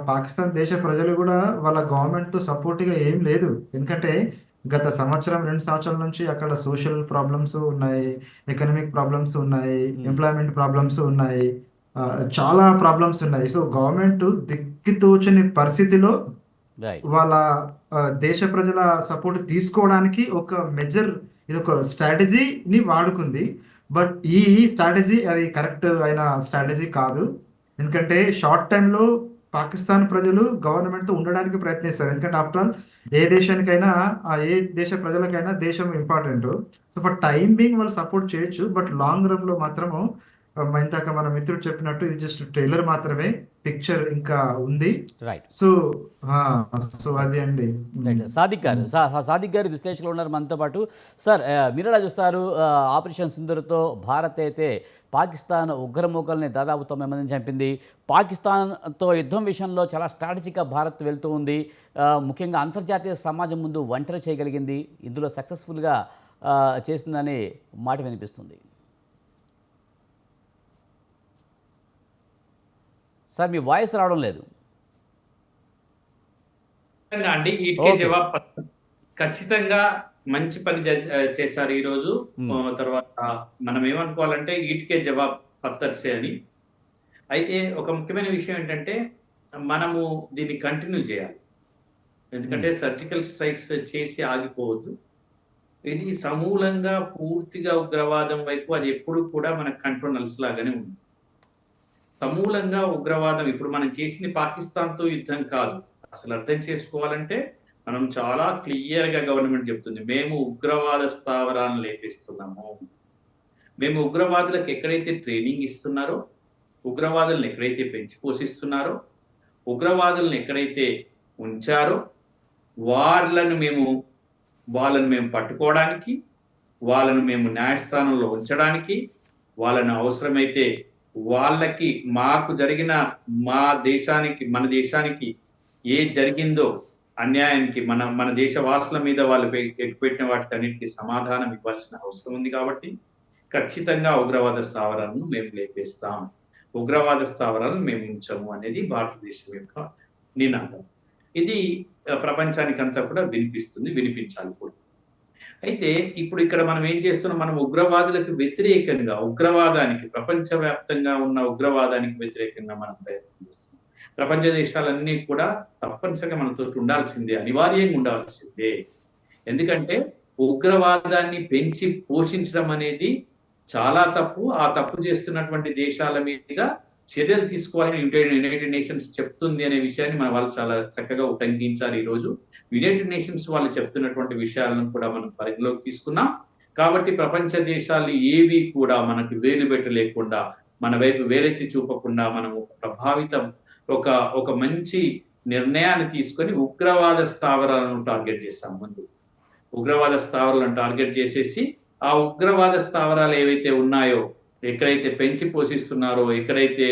పాకిస్తాన్ దేశ ప్రజలు గూడా వాళ్ళ గవర్నమెంట్‌తో సపోర్ట్‌గా ఏం లేదు. ఎందుకంటే గత సంవత్సరం, 2 సంవత్సరాల నుంచి అక్కడ సోషల్ ప్రాబ్లమ్స్ ఉన్నాయి, ఎకనామిక్ ప్రాబ్లమ్స్ ఉన్నాయి, ఎంప్లాయ్‌మెంట్ ప్రాబ్లమ్స్ ఉన్నాయి. చాలా ప్రాబ్లమ్స్ ఉన్నాయి. సో, గవర్నమెంట్ దిక్కుతోచని పరిస్థితిలో రైట్. వాళ్ళ దేశ ప్రజల సపోర్ట్ తీసుకోవడానికి ఇదొక స్ట్రాటజీని వాడుకుంది. బట్ ఈ స్ట్రాటజీ అది కరెక్ట్ అయిన స్ట్రాటజీ కాదు. ఎందుకంటే షార్ట్ టైమ్‌లో పాకిస్తాన్ ప్రజలు గవర్నమెంట్‌తో ఉండడానికి ప్రయత్నిస్తారు. ఎందుకంటే ఆఫ్టర్ ఆల్ ఏ దేశ ప్రజలకైనా దేశం important. So, for time being వాళ్ళు సపోర్ట్ చేయొచ్చు. బట్ లాంగ్ రన్‌లో మాత్రము ఇందాక మన మిత్రుడు చెప్పినట్టు ఇది జస్ట్ ట్రైలర్ మాత్రమే. పిక్చర్ ఇంకా ఉంది. రైట్. సో ఆ! సో అది అండి. రైట్. సాదిక్ గారు సాదిక్ గారు విశ్లేషకులు ఉన్నారు మనతో పాటు. సార్, మీరెలా చూస్తారు? ఆపరేషన్ సింధూర్‌తో భారత్ అయితే పాకిస్తాన్ ఉగ్రమూకల్ని దాదాపు 90 మందిని చంపింది. పాకిస్తాన్‌తో యుద్ధం విషయంలో చాలా స్ట్రాటజిక్‌గా భారత్ వెళ్తూ ఉంది. ముఖ్యంగా అంతర్జాతీయ సమాజం ముందు ఒంటరి చేయగలిగింది. ఇందులో సక్సెస్ఫుల్‌గా చేసిందనే మాట వినిపిస్తుంది. సార్, మీ వాయిస్ రావడం లేదు. ఖచ్చితంగా అండి. ఈట్‌కే ఓకే. జవాబు ఖచ్చితంగా మంచి పని చేశారు ఈరోజు. మ్మ్. తర్వాత మనం ఏమనుకోవాలంటే ఈట్‌కే జవాబ్ పత్తర్ సే అని. అయితే ఒక ముఖ్యమైన విషయం ఏంటంటే మనము దీన్ని కంటిన్యూ చేయాలి. ఎందుకంటే సర్జికల్ స్ట్రైక్స్ చేసి ఆగిపోవద్దు. ఇది సమూలంగా పూర్తిగా ఉగ్రవాదం వైపు అది ఎప్పుడు కూడా మనకు కంట్రోనల్స్ లాగానే ఉంది. సమూలంగా ఉగ్రవాదం ఇప్పుడు మనం చేసింది పాకిస్తాన్‌తో యుద్ధం కాదు. అసలు అర్థం చేసుకోవాలంటే మనం చాలా క్లియర్‌గా గవర్నమెంట్ చెప్తుంది. మేము ఉగ్రవాద స్థావరాలను లేపిస్తున్నాము. మేము ఉగ్రవాదులకు ఎక్కడైతే ట్రైనింగ్ ఇస్తున్నారో, ఉగ్రవాదులను ఎక్కడైతే పెంచి పోషిస్తున్నారో, ఉగ్రవాదులను ఎక్కడైతే ఉంచారో వాళ్ళను మేము పట్టుకోవడానికి, వాళ్ళను మేము న్యాయస్థానంలో ఉంచడానికి, వాళ్ళను అవసరమైతే వాళ్ళకి మాకు జరిగిన మన దేశానికి ఏది జరిగిందో అన్యాయానికి మన దేశ వాసుల మీద వాళ్ళు ఎక్కుపెట్టిన వాటికన్నిటికీ సమాధానం ఇవ్వాల్సిన అవసరం ఉంది కాబట్టి ఖచ్చితంగా ఉగ్రవాద స్థావరాలను మేము లేపేస్తాం. ఉగ్రవాద స్థావరాలను మేము ఉంచము అనేది భారతదేశం యొక్క నినాదం. ఇది ప్రపంచానికంతా కూడా వినిపించాలి కూడా. అయితే ఇప్పుడు ఇక్కడ మనం ఏం చేస్తున్నాం, మనం ఉగ్రవాదులకు వ్యతిరేకంగా ప్రపంచవ్యాప్తంగా ఉన్న ఉగ్రవాదానికి వ్యతిరేకంగా మనం ప్రయత్నం చేస్తున్నాం. ప్రపంచ దేశాలన్నీ కూడా తప్పనిసరిగా మనతో ఉండాల్సిందే, అనివార్యంగా ఉండాల్సిందే. ఎందుకంటే ఉగ్రవాదాన్ని పెంచి పోషించడం అనేది చాలా తప్పు. ఆ తప్పు చేస్తున్నటువంటి దేశాల మీద చర్యలు తీసుకోవాలని యునైటెడ్ నేషన్స్ చెప్తుంది అనే విషయాన్ని మన వాళ్ళు చాలా చక్కగా ఉటంకించారు. ఈరోజు యునైటెడ్ నేషన్స్ వాళ్ళు చెప్తున్నటువంటి విషయాలను కూడా మనం పరిగణలోకి తీసుకున్నాం. కాబట్టి ప్రపంచ దేశాలు ఏవి కూడా మనకి వేలు పెట్టలేకుండా, మన వైపు వేరెత్తి చూపకుండా మనం ఒక మంచి నిర్ణయాన్ని తీసుకొని ఉగ్రవాద స్థావరాలను టార్గెట్ చేస్తాం. ముందు ఉగ్రవాద స్థావరాలను టార్గెట్ చేసేసి ఆ ఉగ్రవాద స్థావరాలు ఏవైతే ఉన్నాయో, ఎక్కడైతే పెంచి పోషిస్తున్నారో, ఎక్కడైతే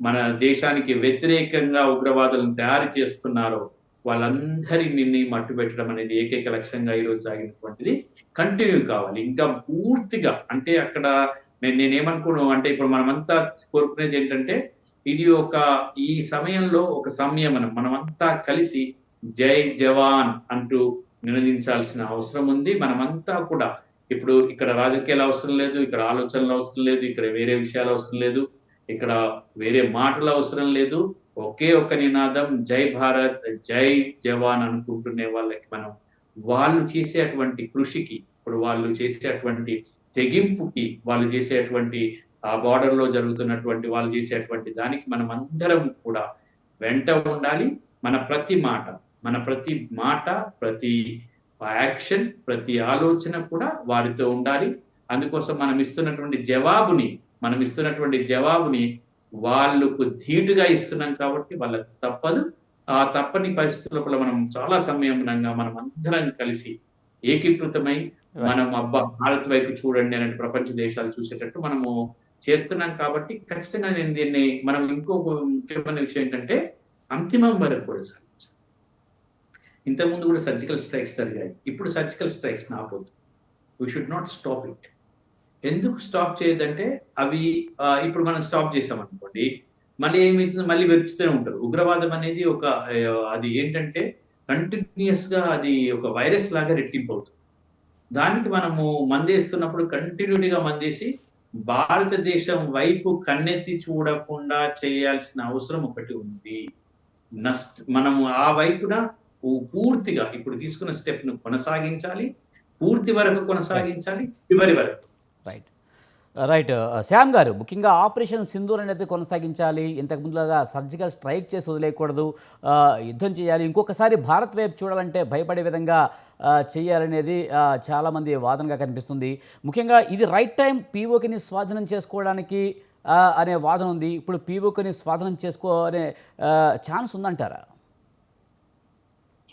మన దేశానికి వ్యతిరేకంగా ఉగ్రవాదులను తయారు చేస్తున్నారో వాళ్ళందరినీ మట్టు పెట్టడం అనేది ఏకైక లక్ష్యంగా ఈరోజు సాగినటువంటిది కంటిన్యూ కావాలి. ఇంకా పూర్తిగా అంటే అక్కడ నేనేమనుకోను అంటే ఇప్పుడు మనమంతా కోరుకునేది ఏంటంటే ఇది ఈ సమయంలో ఒక సంయమనం, మనమంతా కలిసి జై జవాన్ అంటూ నినదించాల్సిన అవసరం ఉంది. మనమంతా కూడా ఇప్పుడు ఇక్కడ రాజకీయాలు అవసరం లేదు, ఇక్కడ ఆలోచనలు అవసరం లేదు, ఇక్కడ వేరే విషయాలు అవసరం లేదు, ఇక్కడ వేరే మాటలు అవసరం లేదు. ఒకే ఒక నినాదం జై భారత్, జై జవాన్ అనుకుంటునే వాళ్ళకి మనం వాళ్ళు చేసేటువంటి కృషికి, ఇప్పుడు వాళ్ళు చేసేటువంటి తెగింపుకి, వాళ్ళు చేసేటువంటి ఆ బార్డర్ లో జరుగుతున్నటువంటి వాళ్ళు చేసేటువంటి దానికి మనం అందరం కూడా వెంట ఉండాలి. మన ప్రతి మాట, ప్రతి యాక్షన్, ప్రతి ఆలోచన కూడా వారితో ఉండాలి. అందుకోసం మనం ఇస్తున్నటువంటి జవాబుని వాళ్ళకు ధీటుగా ఇస్తున్నాం కాబట్టి వాళ్ళకి తప్పదు. ఆ తప్పని పరిస్థితుల్లో కూడా మనం చాలా సంయమనంగా మనం అందరం కలిసి ఏకీకృతమై మనం భారత్ వైపు చూడండి అనే ప్రపంచ దేశాలు చూసేటట్టు మనము చేస్తున్నాం. కాబట్టి ఖచ్చితంగా నేను దీన్ని మనం ఇంకొక ముఖ్యమైన విషయం ఏంటంటే అంతిమం వరకు కూడా సాధించాలి. ఇంతకుముందు కూడా సర్జికల్ స్ట్రైక్స్ జరిగాయి, ఇప్పుడు సర్జికల్ స్ట్రైక్స్ ఆపొద్దు. We should not stop it. ఎందుకు స్టాప్ చేయొద్దంటే అవి ఇప్పుడు మనం స్టాప్ చేసాం అనుకోండి, మళ్ళీ ఏమవుతుంది, మళ్ళీ వెతుకుతూనే ఉంటారు. ఉగ్రవాదం అనేది అది ఏంటంటే కంటిన్యూస్ గా అది ఒక వైరస్ లాగా రెట్టింపు అవుతుంది. దానికి మనము మందేస్తున్నప్పుడు కంటిన్యూటీగా మందేసి భారతదేశం వైపు కన్నెత్తి చూడకుండా చేయాల్సిన అవసరం ఒకటి ఉంది. మనము ఆ వైపున పూర్తిగా ఇప్పుడు తీసుకున్న స్టెప్ ను కొనసాగించాలి, పూర్తి వరకు కొనసాగించాలి, చివరి వరకు. రైట్ శ్యామ్ గారు, ముఖ్యంగా ఆపరేషన్ సింధూర్ అనేది కొనసాగించాలి, ఇంతకు ముందులాగా సర్జికల్ స్ట్రైక్ చేసి వదిలేయకూడదు, యుద్ధం చేయాలి, ఇంకొకసారి భారత్ వైపు చూడాలంటే భయపడే విధంగా చేయాలనేది చాలామంది వాదనగా కనిపిస్తుంది. ముఖ్యంగా ఇది రైట్ టైం పీఓకేని స్వాధీనం చేసుకోవడానికి అనే వాదన ఉంది. ఇప్పుడు పీఓకేని స్వాధీనం చేసుకోనే ఛాన్స్ ఉందంటారా?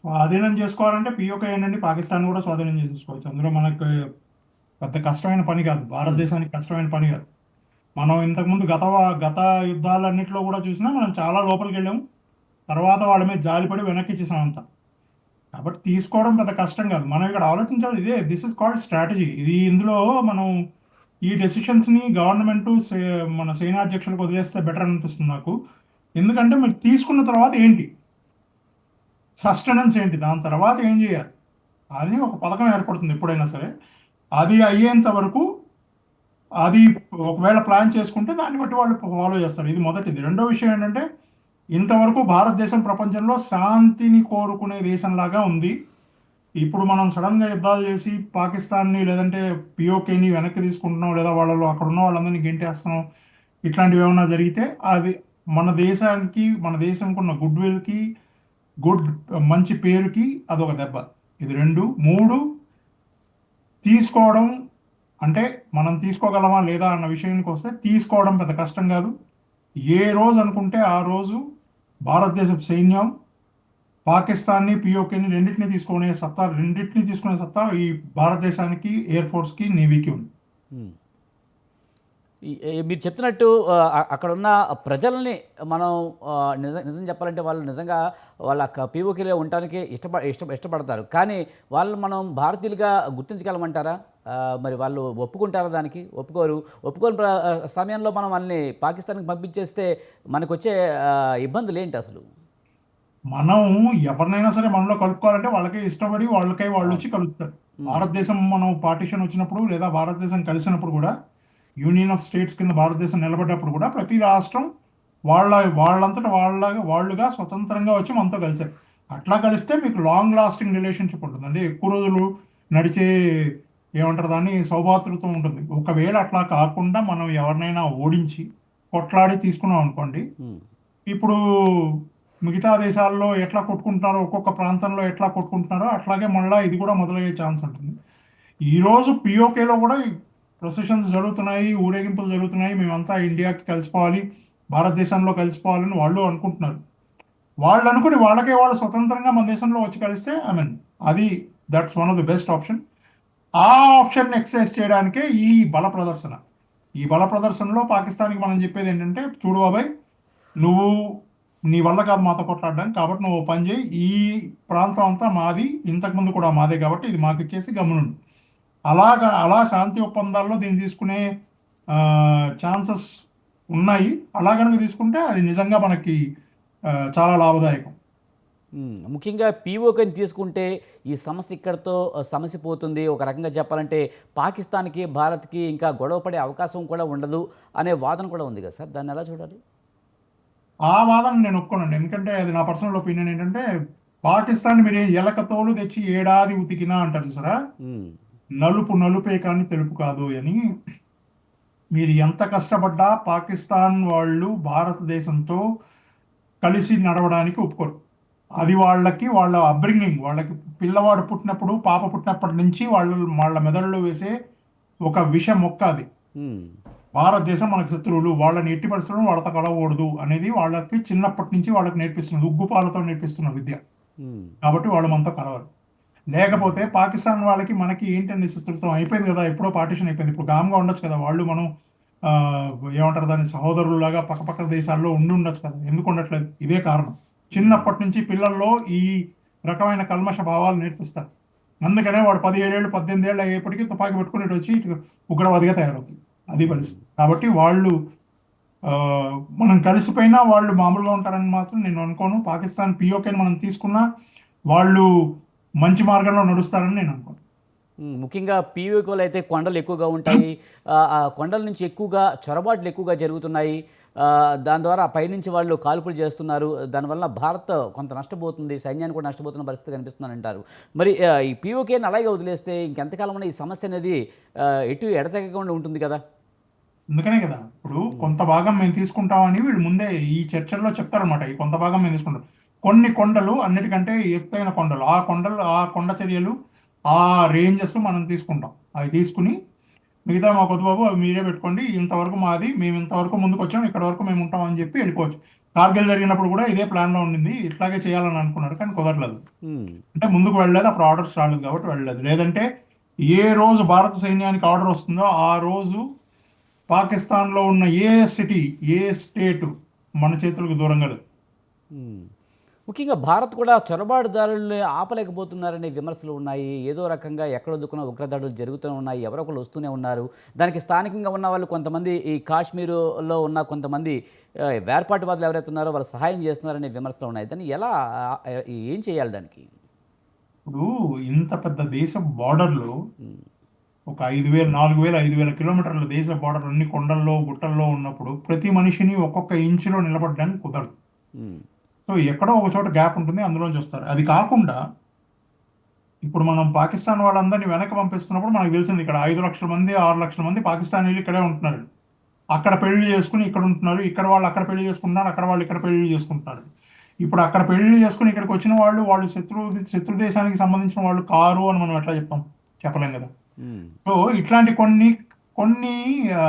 స్వాధీనం చేసుకోవాలంటే పీఓకే ఏంటంటే పాకిస్తాన్ కూడా స్వాధీనం చేసుకోవచ్చు. అందులో మనకు పెద్ద కష్టమైన పని కాదు, భారతదేశానికి కష్టమైన పని కాదు. మనం ఇంతకుముందు గత యుద్ధాలన్నింటిలో కూడా చూసినా మనం చాలా లోపలికి వెళ్ళాము, తర్వాత వాళ్ళ మీద జాలిపడి వెనక్కి ఇచ్చేసాం అంతా. కాబట్టి తీసుకోవడం పెద్ద కష్టం కాదు. మనం ఇక్కడ ఆలోచించాలి, దిస్ ఇస్ కాల్డ్ స్ట్రాటజీ. ఇందులో మనం ఈ డెసిషన్స్ని గవర్నమెంట్ మన సైన్యాధ్యక్షులకు వదిలేస్తే బెటర్ అనిపిస్తుంది నాకు. ఎందుకంటే మీరు తీసుకున్న తర్వాత ఏంటి సస్టెనెన్స్ ఏంటి, దాని తర్వాత ఏం చేయాలి అని ఒక పథకం ఏర్పడుతుంది ఎప్పుడైనా సరే. అది అయ్యేంత వరకు అది ఒకవేళ ప్లాన్ చేసుకుంటే దాన్ని బట్టి వాళ్ళు ఫాలో చేస్తారు. ఇది మొదటిది. రెండో విషయం ఏంటంటే ఇంతవరకు భారతదేశం ప్రపంచంలో శాంతిని కోరుకునే దేశంలాగా ఉంది. ఇప్పుడు మనం సడన్గా యుద్ధాలు చేసి పాకిస్తాన్ని లేదంటే పిఓకేని వెనక్కి తీసుకుంటున్నాం, లేదా వాళ్ళలో అక్కడ ఉన్న వాళ్ళందరినీ గెంటేస్తున్నాం, ఇట్లాంటివి ఏమన్నా జరిగితే అది మన దేశానికి, మన దేశంకి ఉన్న గుడ్ విల్కి, గుడ్ మంచి పేరుకి అదొక దెబ్బ. ఇది 2. 3 తీసుకోవడం అంటే మనం తీసుకోగలమా లేదా అన్న విషయానికి వస్తే తీసుకోవడం పెద్ద కష్టం కాదు. ఏ రోజు అనుకుంటే ఆ రోజు భారతదేశ సైన్యం పాకిస్తాన్ని, పిఓకేని రెండింటిని తీసుకునే సత్తా ఈ భారతదేశానికి, ఎయిర్ ఫోర్స్కి, నేవీకి ఉంది. ఉమ్. మీరు చెప్తున్నట్టు అక్కడ ఉన్న ప్రజల్ని మనం నిజం నిజం చెప్పాలంటే వాళ్ళు నిజంగా వాళ్ళ పీఓకేలో ఉండటానికి ఇష్టపడతారు. కానీ వాళ్ళు మనం భారతీయులుగా గుర్తించగలమంటారా? మరి వాళ్ళు ఒప్పుకుంటారా దానికి? ఒప్పుకోని సమయంలో మనం వాళ్ళని పాకిస్తాన్కి పంపించేస్తే మనకు వచ్చే ఇబ్బందులు ఏంటి అసలు? మనం ఎవరినైనా సరే మనలో కలుపుకోవాలంటే వాళ్ళకే ఇష్టపడి వాళ్ళకై వాళ్ళు వచ్చి కలుపుతారు. భారతదేశం మనం పార్టీషన్ వచ్చినప్పుడు లేదా భారతదేశం కలిసినప్పుడు కూడా, యూనియన్ ఆఫ్ స్టేట్స్ కింద భారతదేశం నిలబడ్డప్పుడు కూడా ప్రతి రాష్ట్రం వాళ్ళంతటా వాళ్ళుగా స్వతంత్రంగా వచ్చి మనతో కలిశారు. అట్లా కలిస్తే మీకు లాంగ్ లాస్టింగ్ రిలేషన్షిప్ ఉంటుంది. అంటే ఎక్కువ రోజులు నడిచే ఏమంటారు దాన్ని, సౌభాతృత్వం ఉంటుంది. ఒకవేళ అట్లా కాకుండా మనం ఎవరినైనా ఓడించి కొట్లాడి తీసుకున్నాం అనుకోండి, ఇప్పుడు మిగతా దేశాల్లో ఎట్లా కొట్టుకుంటున్నారో, ఒక్కొక్క ప్రాంతంలో ఎట్లా కొట్టుకుంటున్నారో అట్లాగే మళ్ళీ ఇది కూడా మొదలయ్యే ఛాన్స్ ఉంటుంది. ఈరోజు పిఓకేలో కూడా ప్రొసెషన్స్ జరుగుతున్నాయి, ఊరేగింపులు జరుగుతున్నాయి, మేమంతా ఇండియాకి కలిసిపోవాలి, భారతదేశంలో కలిసిపోవాలని వాళ్ళు అనుకుంటున్నారు. వాళ్ళు అనుకుని వాళ్ళకే వాళ్ళు స్వతంత్రంగా మన దేశంలో వచ్చి కలిస్తే అది that's one of the best option. ఆ ఆప్షన్ ఎక్సర్సైజ్ చేయడానికే ఈ బల ప్రదర్శన. ఈ బల ప్రదర్శనలో పాకిస్తాన్కి మనం చెప్పేది ఏంటంటే, చూడు బాబాయ్, నువ్వు నీ వల్ల కాదు మాతో కొట్లాడడానికి, కాబట్టి నువ్వు పని చేయి, ఈ ప్రాంతం అంతా మాది, ఇంతకుముందు కూడా మాదే, కాబట్టి ఇది మాకు ఇచ్చేసి గమ్మునుండు. అలా శాంతి ఒప్పందాల్లో దీన్ని తీసుకునే ఛాన్సెస్ ఉన్నాయి. అలా కనుక తీసుకుంటే అది నిజంగా మనకి చాలా లాభదాయకం. ముఖ్యంగా పీఓకేని తీసుకుంటే ఈ సమస్య ఇక్కడితో సమస్య పోతుంది. ఒక రకంగా చెప్పాలంటే పాకిస్తాన్కి, భారత్కి ఇంకా గొడవ పడే అవకాశం కూడా ఉండదు అనే వాదన కూడా ఉంది కదా సార్, దాన్ని ఎలా చూడాలి? ఆ వాదన నేను ఒప్పుకోనండి. ఎందుకంటే అది నా పర్సనల్ ఒపీనియన్. ఏంటంటే పాకిస్తాన్ మీరు ఎలక తోలు తెచ్చి ఏడాది ఉతికినా అంటారు చూసారా, నలుపు నలుపే కానీ తెలుపు కాదు అని. మీరు ఎంత కష్టపడ్డా పాకిస్తాన్ వాళ్ళు భారతదేశంతో కలిసి నడవడానికి ఒప్పుకోరు. అది వాళ్ళ అప్బ్రింగింగ్, వాళ్ళకి పిల్లవాడు పుట్టినప్పుడు, పాప పుట్టినప్పటి నుంచి వాళ్ళ మెదడులో వేసే ఒక విష మొక్క అది. భారతదేశం మనకు శత్రువులు, వాళ్ళని ఎట్టి పరిస్థితుల్లో వాళ్ళతో కలవకూడదు అనేది వాళ్ళకి చిన్నప్పటి నుంచి వాళ్ళకి నేర్పిస్తున్నది, ఉగ్గుపాలతో నేర్పిస్తున్న విద్య. కాబట్టి వాళ్ళు మనతో కలవరు. లేకపోతే పాకిస్తాన్ వాళ్ళకి మనకి ఏంటండి శత్రుత్వం అయిపోయింది కదా, ఎప్పుడో పార్టీషన్ అయిపోయింది. ఇప్పుడు కామ్గా ఉండొచ్చు కదా, వాళ్ళు మనం ఏమంటారు దాన్ని, సహోదరులాగా పక్కపక్క దేశాల్లో ఉండొచ్చు కదా. ఎందుకు ఉండట్లేదు? ఇదే కారణం. చిన్నప్పటి నుంచి పిల్లల్లో ఈ రకమైన కల్మష భావాలు నేర్పిస్తారు. అందుకనే వాడు 17 ఏళ్ళు 18 ఏళ్ళు అయ్యేప్పటికీ తుపాకీ పెట్టుకుని వచ్చి ఉగ్రవాదిగా తయారవుతుంది. అది పరిస్థితి. కాబట్టి వాళ్ళు మనం కలిసిపోయినా వాళ్ళు మామూలుగా ఉంటారని మాత్రం నేను అనుకోను. పాకిస్తాన్ పిఓకేని మనం తీసుకున్నా వాళ్ళు మంచి మార్గంలో నడుస్తారని నేను అనుకోను. ముఖ్యంగా పీఓకేలో అయితే కొండలు ఎక్కువగా ఉంటాయి. ఆ కొండల నుంచి ఎక్కువగా చొరబాట్లు ఎక్కువగా జరుగుతున్నాయి. దాని ద్వారా పైనుంచి వాళ్ళు కాల్పులు చేస్తున్నారు. దానివల్ల భారత్ కొంత నష్టపోతుంది, సైన్యాన్ని కూడా నష్టపోతున్న పరిస్థితి కనిపిస్తుందని అంటారు. మరి ఈ పీఓకేని అలాగే వదిలేస్తే ఇంకెంతకాలం ఈ సమస్య అనేది ఎటు ఎడతెగకుండా ఉంటుంది కదా. అందుకనే కదా ఇప్పుడు కొంత భాగం మేము తీసుకుంటామని వీళ్ళు ముందే ఈ చర్చల్లో చెప్తారనమాట. ఈ కొంత భాగం మేము తీసుకుంటాం. కొన్ని కొండలు, అన్నిటికంటే ఎత్తైన కొండలు, ఆ కొండ చర్యలు, ఆ రేంజెస్ మనం తీసుకుంటాం. అవి తీసుకుని మిగతా మా కొద్ది బాబు అవి మీరే పెట్టుకోండి, ఇంతవరకు మాది, మేము ఇంతవరకు ముందుకు వచ్చాం, ఇక్కడ వరకు మేము ఉంటాం అని చెప్పి వెళ్ళిపోవచ్చు. కార్గిల్ జరిగినప్పుడు కూడా ఇదే ప్లాన్లో ఉండింది, ఇట్లాగే చేయాలని అనుకున్నారు, కానీ కుదరలేదు. అంటే ముందుకు వెళ్ళలేదు, అప్పుడు ఆర్డర్స్ రాలేదు కాబట్టి వెళ్ళలేదు. లేదంటే ఏ రోజు భారత సైన్యానికి ఆర్డర్ వస్తుందో ఆ రోజు పాకిస్తాన్లో ఉన్న ఏ సిటీ, ఏ స్టేటు మన చేతులకు దూరంగా లేదు. ముఖ్యంగా భారత్ కూడా చొరబాటుదారుల్ని ఆపలేకపోతున్నారనే విమర్శలు ఉన్నాయి. ఏదో రకంగా ఎక్కడ దుక్కున ఉగ్రదాడులు జరుగుతూనే ఉన్నాయి, ఎవరో ఒకరు వస్తూనే ఉన్నారు. దానికి స్థానికంగా ఉన్న వాళ్ళు కొంతమంది, ఈ కాశ్మీరులో ఉన్న కొంతమంది వేర్పాటువాదులు ఎవరైతే ఉన్నారో వాళ్ళు సహాయం చేస్తున్నారనే విమర్శలు ఉన్నాయి. దాన్ని ఎలా ఏం చేయాలి దానికి? ఇప్పుడు ఇంత పెద్ద దేశం బార్డర్లో ఒక 5,000, 4,000, 5,000 కిలోమీటర్ల దేశ బార్డర్ అన్ని కొండల్లో, గుట్టల్లో ఉన్నప్పుడు ప్రతి మనిషిని ఒక్కొక్క ఇంచులో నిలబడడానికి కుదరదు. ఉమ్, సో ఎక్కడో ఒక చోట గ్యాప్ ఉంటుంది, అందులోంచి వస్తారు. అది కాకుండా ఇప్పుడు మనం పాకిస్తాన్ వాళ్ళందరినీ వెనక్కి పంపిస్తున్నప్పుడు మనకు తెలిసింది ఇక్కడ 5 లక్షల మంది, 6 లక్షల మంది పాకిస్తానీలు ఇక్కడే ఉంటున్నారు. అక్కడ పెళ్లి చేసుకుని ఇక్కడ ఉంటున్నారు. ఇక్కడ వాళ్ళు అక్కడ పెళ్లి చేసుకుంటున్నారు, అక్కడ వాళ్ళు ఇక్కడ పెళ్లి చేసుకుంటున్నారు. ఇప్పుడు అక్కడ పెళ్లి చేసుకుని ఇక్కడికి వచ్చిన వాళ్ళు శత్రు దేశానికి సంబంధించిన వాళ్ళు కారు అని మనం ఎట్లా చెప్తాం? చెప్పలేం కదా. ఉమ్, సో ఇట్లాంటి కొన్ని కొన్ని ఆ,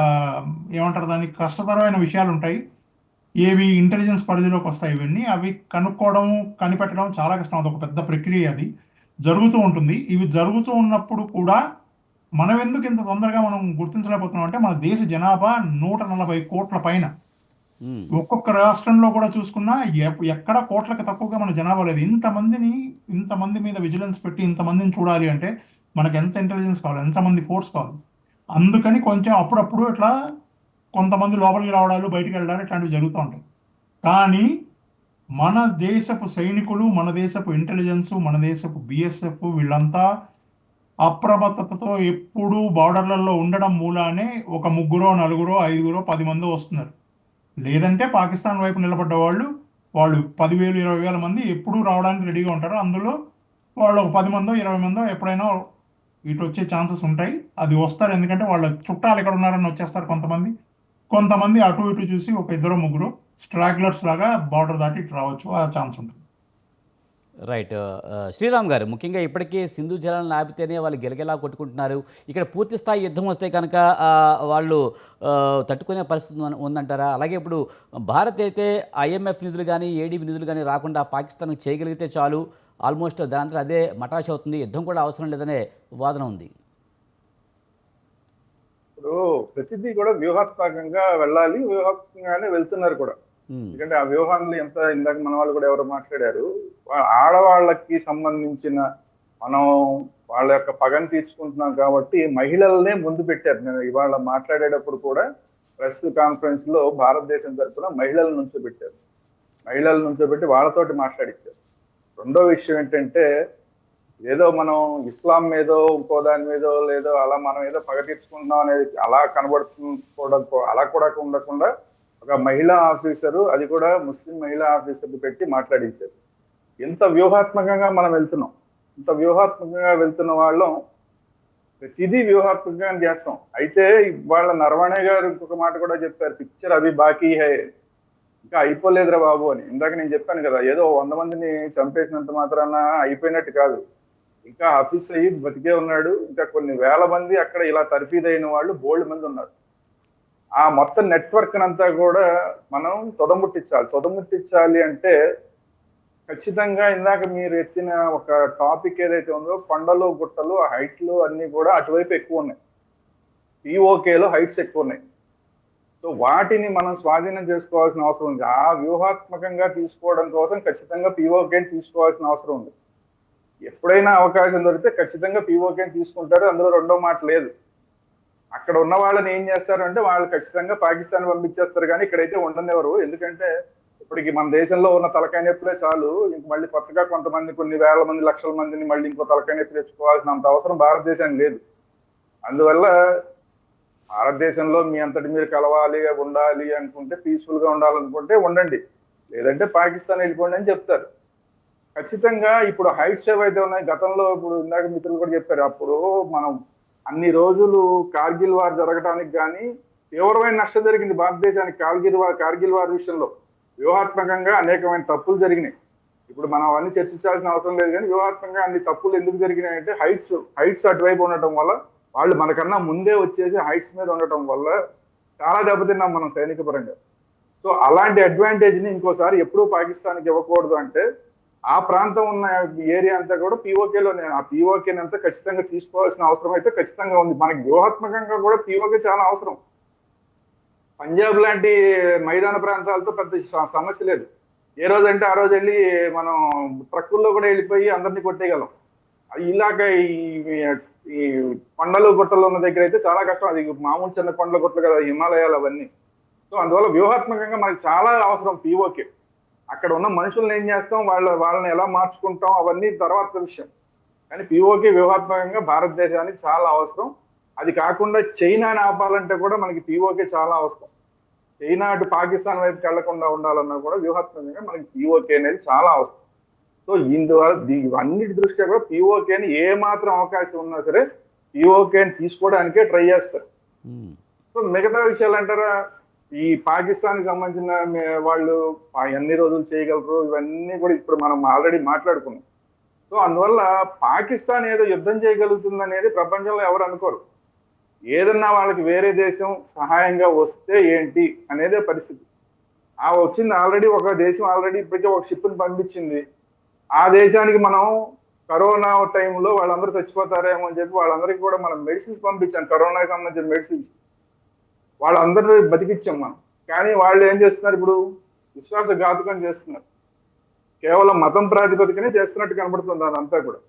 ఏమంటారు దాన్ని, కష్టతరమైన విషయాలు ఉంటాయి. ఏవి ఇంటెలిజెన్స్ పరిధిలోకి వస్తాయి, ఇవన్నీ అవి కనుక్కోవడం, కనిపెట్టడం చాలా కష్టం. అదొక పెద్ద ప్రక్రియ, అది జరుగుతూ ఉంటుంది. ఇవి జరుగుతూ ఉన్నప్పుడు కూడా మనం ఎందుకు ఇంత తొందరగా మనం గుర్తించలేకపోతున్నాం అంటే మన దేశ జనాభా 140 కోట్ల పైన. ఉమ్, ఒక్కొక్క రాష్ట్రంలో కూడా చూసుకున్నా ఎక్కడ కోట్లకు తక్కువగా మన జనాభా లేదు. ఇంతమంది మీద విజిలెన్స్ పెట్టి ఇంతమందిని చూడాలి అంటే మనకు ఎంత ఇంటెలిజెన్స్ కావాలి, ఎంతమంది ఫోర్స్ కావాలి. అందుకని కొంచెం అప్పుడప్పుడు ఇట్లా కొంతమంది లోపలికి రావడాలు, బయటికి వెళ్ళడాలు ఇట్లాంటివి జరుగుతూ ఉంటాయి. కానీ మన దేశపు సైనికులు, మన దేశపు ఇంటెలిజెన్స్, మన దేశపు బిఎస్ఎఫ్ వీళ్ళంతా అప్రమత్తతతో ఎప్పుడూ బార్డర్లలో ఉండడం మూలానే ఒక 3, 4, 5, 10 మంది వస్తున్నారు. లేదంటే పాకిస్తాన్ వైపు నిలబడ్డ వాళ్ళు 10,000, 20,000 మంది ఎప్పుడూ రావడానికి రెడీగా ఉంటారు. అందులో వాళ్ళు ఒక 10 మందో 20 మందో ఎప్పుడైనా ఇటు వచ్చే ఛాన్సెస్ ఉంటాయి. అది వస్తారు, ఎందుకంటే వాళ్ళ చుట్టాలు ఎక్కడ ఉన్నారని వచ్చేస్తారు కొంతమంది. కొంతమంది అటు ఇటు చూసి ఒక 2, 3 స్ట్రాగ్లర్స్ లాగా బార్డర్ దాటి ఇటు రావచ్చు, ఆ ఛాన్స్ ఉంటుంది. రైట్. శ్రీరామ్ గారు, ముఖ్యంగా ఇప్పటికీ సింధు జలాలను ఆపితేనే వాళ్ళు గెలగెలా కొట్టుకుంటున్నారు. ఇక్కడ పూర్తి స్థాయి యుద్ధం వస్తే కనుక వాళ్ళు తట్టుకునే పరిస్థితి ఉందంటారా? అలాగే ఇప్పుడు భారత్ అయితే ఐఎంఎఫ్ నిధులు కానీ, ఏడీబీ నిధులు కానీ రాకుండా పాకిస్తాన్కి చేయగలిగితే చాలు, ఆల్మోస్ట్ దాంతో అదే మటాష్ అవుతుంది, యుద్ధం కూడా అవసరం లేదనే వాదన ఉంది. ఇప్పుడు ప్రతిదీ కూడా వ్యూహాత్మకంగా వెళ్ళాలి, వ్యూహాత్మకంగానే వెళ్తున్నారు కూడా. ఉమ్, ఎందుకంటే ఆ వ్యూహాన్ని ఇందాక మన వాళ్ళు కూడా ఎవరు మాట్లాడారు, ఆడవాళ్ళకి సంబంధించిన మనం వాళ్ళ యొక్క పగని తీర్చుకుంటున్నాం కాబట్టి మహిళలనే ముందు పెట్టారు. నేను ఇవాళ మాట్లాడేటప్పుడు కూడా ప్రెస్ కాన్ఫరెన్స్ లో భారతదేశం తరఫున మహిళల నుంచో పెట్టారు. మహిళల నుంచో పెట్టి వాళ్ళతోటి మాట్లాడించారు. రెండో విషయం ఏంటంటే, ఏదో మనం ఇస్లాం మీదో ఇంకో దాని మీదో లేదో అలా మనం ఏదో పగ తీర్చుకుంటున్నాం అనేది అలా కనబడుతుండడం, అలా కూడా ఉండకుండా ఒక మహిళా ఆఫీసరు, అది కూడా ముస్లిం మహిళా ఆఫీసర్ని పెట్టి మాట్లాడించారు. ఎంత వ్యూహాత్మకంగా మనం వెళ్తున్నాం, ఇంత వ్యూహాత్మకంగా వెళ్తున్న వాళ్ళం ప్రతిదీ వ్యూహాత్మకంగా చేస్తాం. అయితే వాళ్ళ నరవణే గారు ఇంకొక మాట కూడా చెప్పారు, పిక్చర్ అవి బాకీ హై, ఇంకా అయిపోలేదురా బాబు అని. ఇందాక నేను చెప్పాను కదా, ఏదో 100 మందిని చంపేసినంత మాత్రాన అయిపోయినట్టు కాదు. ఇంకా ఆఫీస్ అయ్యి బతికే ఉన్నాడు. ఇంకా కొన్ని వేల మంది అక్కడ ఇలా తర్ఫీదైన వాళ్ళు బోల్డ్ మంది ఉన్నారు. ఆ మొత్తం నెట్వర్క్ అంతా కూడా మనం తొదముట్టించాలి అంటే ఖచ్చితంగా ఇందాక మీరు ఎత్తిన ఒక టాపిక్ ఏదైతే ఉందో, కొండలు గుట్టలు హైట్లు అన్ని కూడా అటువైపు ఎక్కువ ఉన్నాయి. పిఓకేలో హైట్స్ ఎక్కువ ఉన్నాయి. సో వాటిని మనం స్వాధీనం చేసుకోవాల్సిన అవసరం ఉంది. ఆ వ్యూహాత్మకంగా తీసుకోవడం కోసం ఖచ్చితంగా పిఓకేని తీసుకోవాల్సిన అవసరం ఉంది. ఎప్పుడైనా అవకాశం దొరికితే ఖచ్చితంగా పిఓకేని తీసుకుంటారు, అందులో రెండో మాట లేదు. అక్కడ ఉన్న వాళ్ళని ఏం చేస్తారు అంటే వాళ్ళు ఖచ్చితంగా పాకిస్తాన్ పంపించేస్తారు, కానీ ఇక్కడైతే ఉండనివ్వరు. ఎందుకంటే ఇప్పటికి మన దేశంలో ఉన్న తలకాయ నొప్పులే చాలు, ఇంక మళ్ళీ కొత్తగా కొంతమంది కొన్ని వేల మంది, లక్షల మందిని మళ్ళీ ఇంకో తలకాయ నొప్పి తెచ్చుకోవాల్సిన అంత అవసరం భారతదేశానికి లేదు. అందువల్ల భారతదేశంలో మీ అంతటి మీరు కలవాలి, ఉండాలి అనుకుంటే, పీస్ఫుల్ గా ఉండాలనుకుంటే ఉండండి, లేదంటే పాకిస్తాన్ వెళ్ళిపోండి అని చెప్తారు. ఖచ్చితంగా ఇప్పుడు హైట్స్ ఏవైతే ఉన్నాయి, గతంలో ఇప్పుడు ఇందాక మిత్రులు కూడా చెప్పారు, అప్పుడు మనం అన్ని రోజులు కార్గిల్ వార్ జరగడానికి కానీ తీవ్రమైన నష్టం జరిగింది భారతదేశానికి. కార్గిల్ వార్ విషయంలో వ్యూహాత్మకంగా అనేకమైన తప్పులు జరిగినాయి. ఇప్పుడు మనం అవన్నీ చర్చించాల్సిన అవసరం లేదు, కానీ వ్యూహాత్మకంగా అన్ని తప్పులు ఎందుకు జరిగినాయంటే హైట్స్ అటువైపు ఉండటం వల్ల, వాళ్ళు మనకన్నా ముందే వచ్చేసి హైట్స్ మీద ఉండటం వల్ల చాలా దెబ్బతిన్నాం మనం సైనిక పరంగా. సో అలాంటి అడ్వాంటేజ్ ని ఇంకోసారి ఎప్పుడూ పాకిస్తాన్కి ఇవ్వకూడదు. అంటే ఆ ప్రాంతం ఉన్న ఏరియా అంతా కూడా పిఓకేలోనే, ఆ పిఓకేని అంతా ఖచ్చితంగా తీసుకోవాల్సిన అవసరం అయితే ఖచ్చితంగా ఉంది. మనకి వ్యూహాత్మకంగా కూడా పిఓకే చాలా అవసరం. పంజాబ్ లాంటి మైదాన ప్రాంతాలతో పెద్ద సమస్య లేదు. ఏ రోజంటే ఆ రోజు వెళ్ళి మనం ట్రక్కుల్లో కూడా వెళ్ళిపోయి అందరినీ కొట్టేయగలం. ఇలాగ ఈ కొండలు గుట్టలు ఉన్న దగ్గర అయితే చాలా కష్టం. అది మామూలు చిన్న కొండల గుట్టలు కదా, హిమాలయాలు అవన్నీ. సో అందువల్ల వ్యూహాత్మకంగా మనకి చాలా అవసరం పిఓకే. అక్కడ ఉన్న మనుషులను ఏం చేస్తాం, వాళ్ళని ఎలా మార్చుకుంటాం అవన్నీ తర్వాత విషయం. కానీ పిఓకే వ్యూహాత్మకంగా భారతదేశానికి చాలా అవసరం. అది కాకుండా చైనాని ఆపాలంటే కూడా మనకి పిఓకే చాలా అవసరం. చైనా అటు పాకిస్తాన్ వైపుకి వెళ్లకుండా ఉండాలన్నా కూడా వ్యూహాత్మకంగా మనకి పిఓకే అనేది చాలా అవసరం. సో ఇందువల్ల ఇవన్నిటి దృష్ట్యా కూడా పిఓకేని ఏ మాత్రం అవకాశం ఉన్నా సరే పిఓకేని తీసుకోవడానికే ట్రై చేస్తారు. ఉమ్, సో మిగతా విషయాలు అంటారా, ఈ పాకిస్తాన్ కి సంబంధించిన వాళ్ళు ఎన్ని రోజులు చేయగలరు ఇవన్నీ కూడా ఇప్పుడు మనం ఆల్రెడీ మాట్లాడుకున్నాం. సో అందువల్ల పాకిస్తాన్ ఏదో యుద్ధం చేయగలుగుతుంది అనేది ప్రపంచంలో ఎవరు అనుకోరు. ఏదన్నా వాళ్ళకి వేరే దేశం సహాయంగా వస్తే ఏంటి అనేదే పరిస్థితి. ఆ వచ్చింది ఆల్రెడీ ఒక దేశం ఆల్రెడీ ఇప్పటికే ఒక షిప్ ని పంపించింది. ఆ దేశానికి మనం కరోనా టైంలో వాళ్ళందరూ చచ్చిపోతారేమో అని చెప్పి వాళ్ళందరికీ కూడా మనం మెడిసిన్స్ పంపించాం, కరోనాకి సంబంధించిన మెడిసిన్స్. వాళ్ళందరూ బతికిచ్చాం మనం. కానీ వాళ్ళు ఏం చేస్తున్నారు ఇప్పుడు, విశ్వాసఘాతుకం చేస్తున్నారు. కేవలం మతం ప్రాతిపదికనే చేస్తున్నట్టు కనబడుతుంది అదంతా కూడా.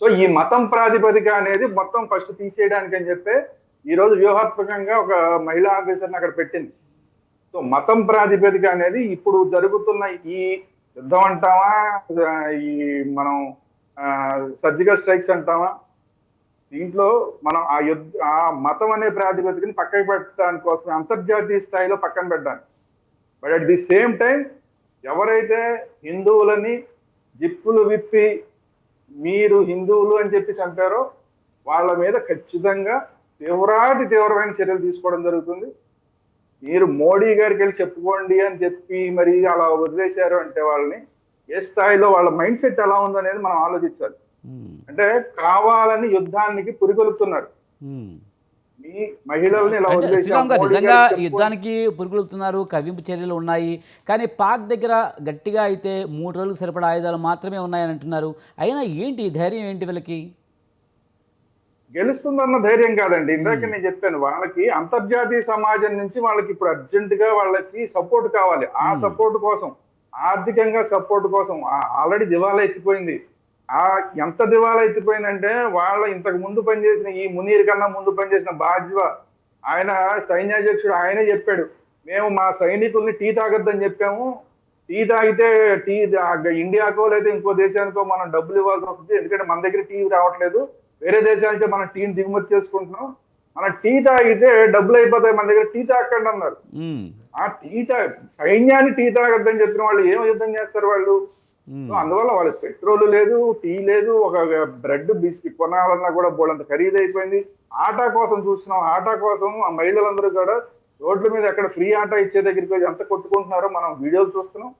సో ఈ మతం ప్రాతిపదిక అనేది మొత్తం ఫస్ట్ తీసేయడానికి అని చెప్పి ఈ రోజు వ్యూహాత్మకంగా ఒక మహిళా ఆఫీసర్ని అక్కడ పెట్టింది. సో మతం ప్రాతిపదిక అనేది ఇప్పుడు జరుగుతున్న ఈ యుద్ధం అంటామా, ఈ మనం సర్జికల్ స్ట్రైక్స్ అంటామా, దీంట్లో మనం ఆ మతం అనే ప్రాతిపదికని పక్కన పెట్టడానికి కోసం అంతర్జాతీయ స్థాయిలో పక్కన పెట్టడానికి. But at the same time ఎవరైతే హిందువులని జిప్పులు విప్పి మీరు హిందువులు అని చెప్పి చంపారో వాళ్ళ మీద ఖచ్చితంగా తీవ్రమైన చర్యలు తీసుకోవడం జరుగుతుంది. మీరు మోడీ గారికి వెళ్ళి చెప్పుకోండి అని చెప్పి మరి అలా వదిలేశారు అంటే వాళ్ళని ఏ స్థాయిలో వాళ్ళ మైండ్ సెట్ ఎలా ఉందనేది మనం ఆలోచించాలి. అంటే కావాలని యుద్ధానికి పురికొల్పుతున్నారు. మీ మహిళల్ని ఇలా అంటే వదిలేసి శ్రీరామ్ గారు మోడీ నిజంగా గారికి చెప్పుకోండి. యుద్ధానికి పురుగులుతున్నారు, కవ్వింపు చర్యలు ఉన్నాయి. కానీ పాక్ దగ్గర గట్టిగా అయితే 3 రోజులకు సరిపడా ఆయుధాలు మాత్రమే ఉన్నాయని అంటున్నారు. అయినా ఏంటి ఈ ధైర్యం ఏంటి వీళ్ళకి? గెలుస్తుందన్న ధైర్యం కాదండి. ఇందాక నేను చెప్పాను, వాళ్ళకి అంతర్జాతీయ సమాజం నుంచి వాళ్ళకి ఇప్పుడు అర్జెంట్ గా వాళ్ళకి సపోర్ట్ కావాలి. ఆ సపోర్ట్ కోసం, ఆర్థికంగా సపోర్ట్ కోసం ఆల్రెడీ దివాలా ఎత్తిపోయింది. ఎంత దివాలా ఎత్తిపోయిందంటే వాళ్ళ ఇంతకు ముందు పనిచేసిన ఈ మునీర్ కన్నా ముందు పనిచేసిన బాజ్వా, ఆయన సైన్యాధ్యక్షుడు, ఆయనే చెప్పాడు, మేము మా సైనికుల్ని టీ తాగొద్దని చెప్పాము. టీ తాగితే ఇండియాకో లేదా ఇంకో దేశానికో మనం డబ్బులు ఇవ్వాల్సి వస్తుంది, ఎందుకంటే మన దగ్గర టీ రావట్లేదు, వేరే దేశానికి మనం టీని దిగుమతి చేసుకుంటున్నాం, మన టీ తాగితే డబ్బులు అయిపోతాయి, మన దగ్గర టీ తాగండి అన్నారు. ఆ సైన్యాన్ని టీ తాగొద్దని చెప్పిన వాళ్ళు ఏం యుద్ధం చేస్తారు వాళ్ళు? అందువల్ల వాళ్ళకి పెట్రోల్ లేదు, టీ లేదు, ఒక బ్రెడ్ బిస్కెట్ కొనాలన్నా కూడా బోలంత ఖరీదైపోయింది. ఆటా కోసం చూస్తున్నాం, ఆటా కోసం ఆ మహిళలందరూ కూడా రోడ్ల మీద ఎక్కడ ఫ్రీ ఆటా ఇచ్చే దగ్గరికి ఎంత కొట్టుకుంటున్నారో మనం వీడియోలు చూస్తున్నాం.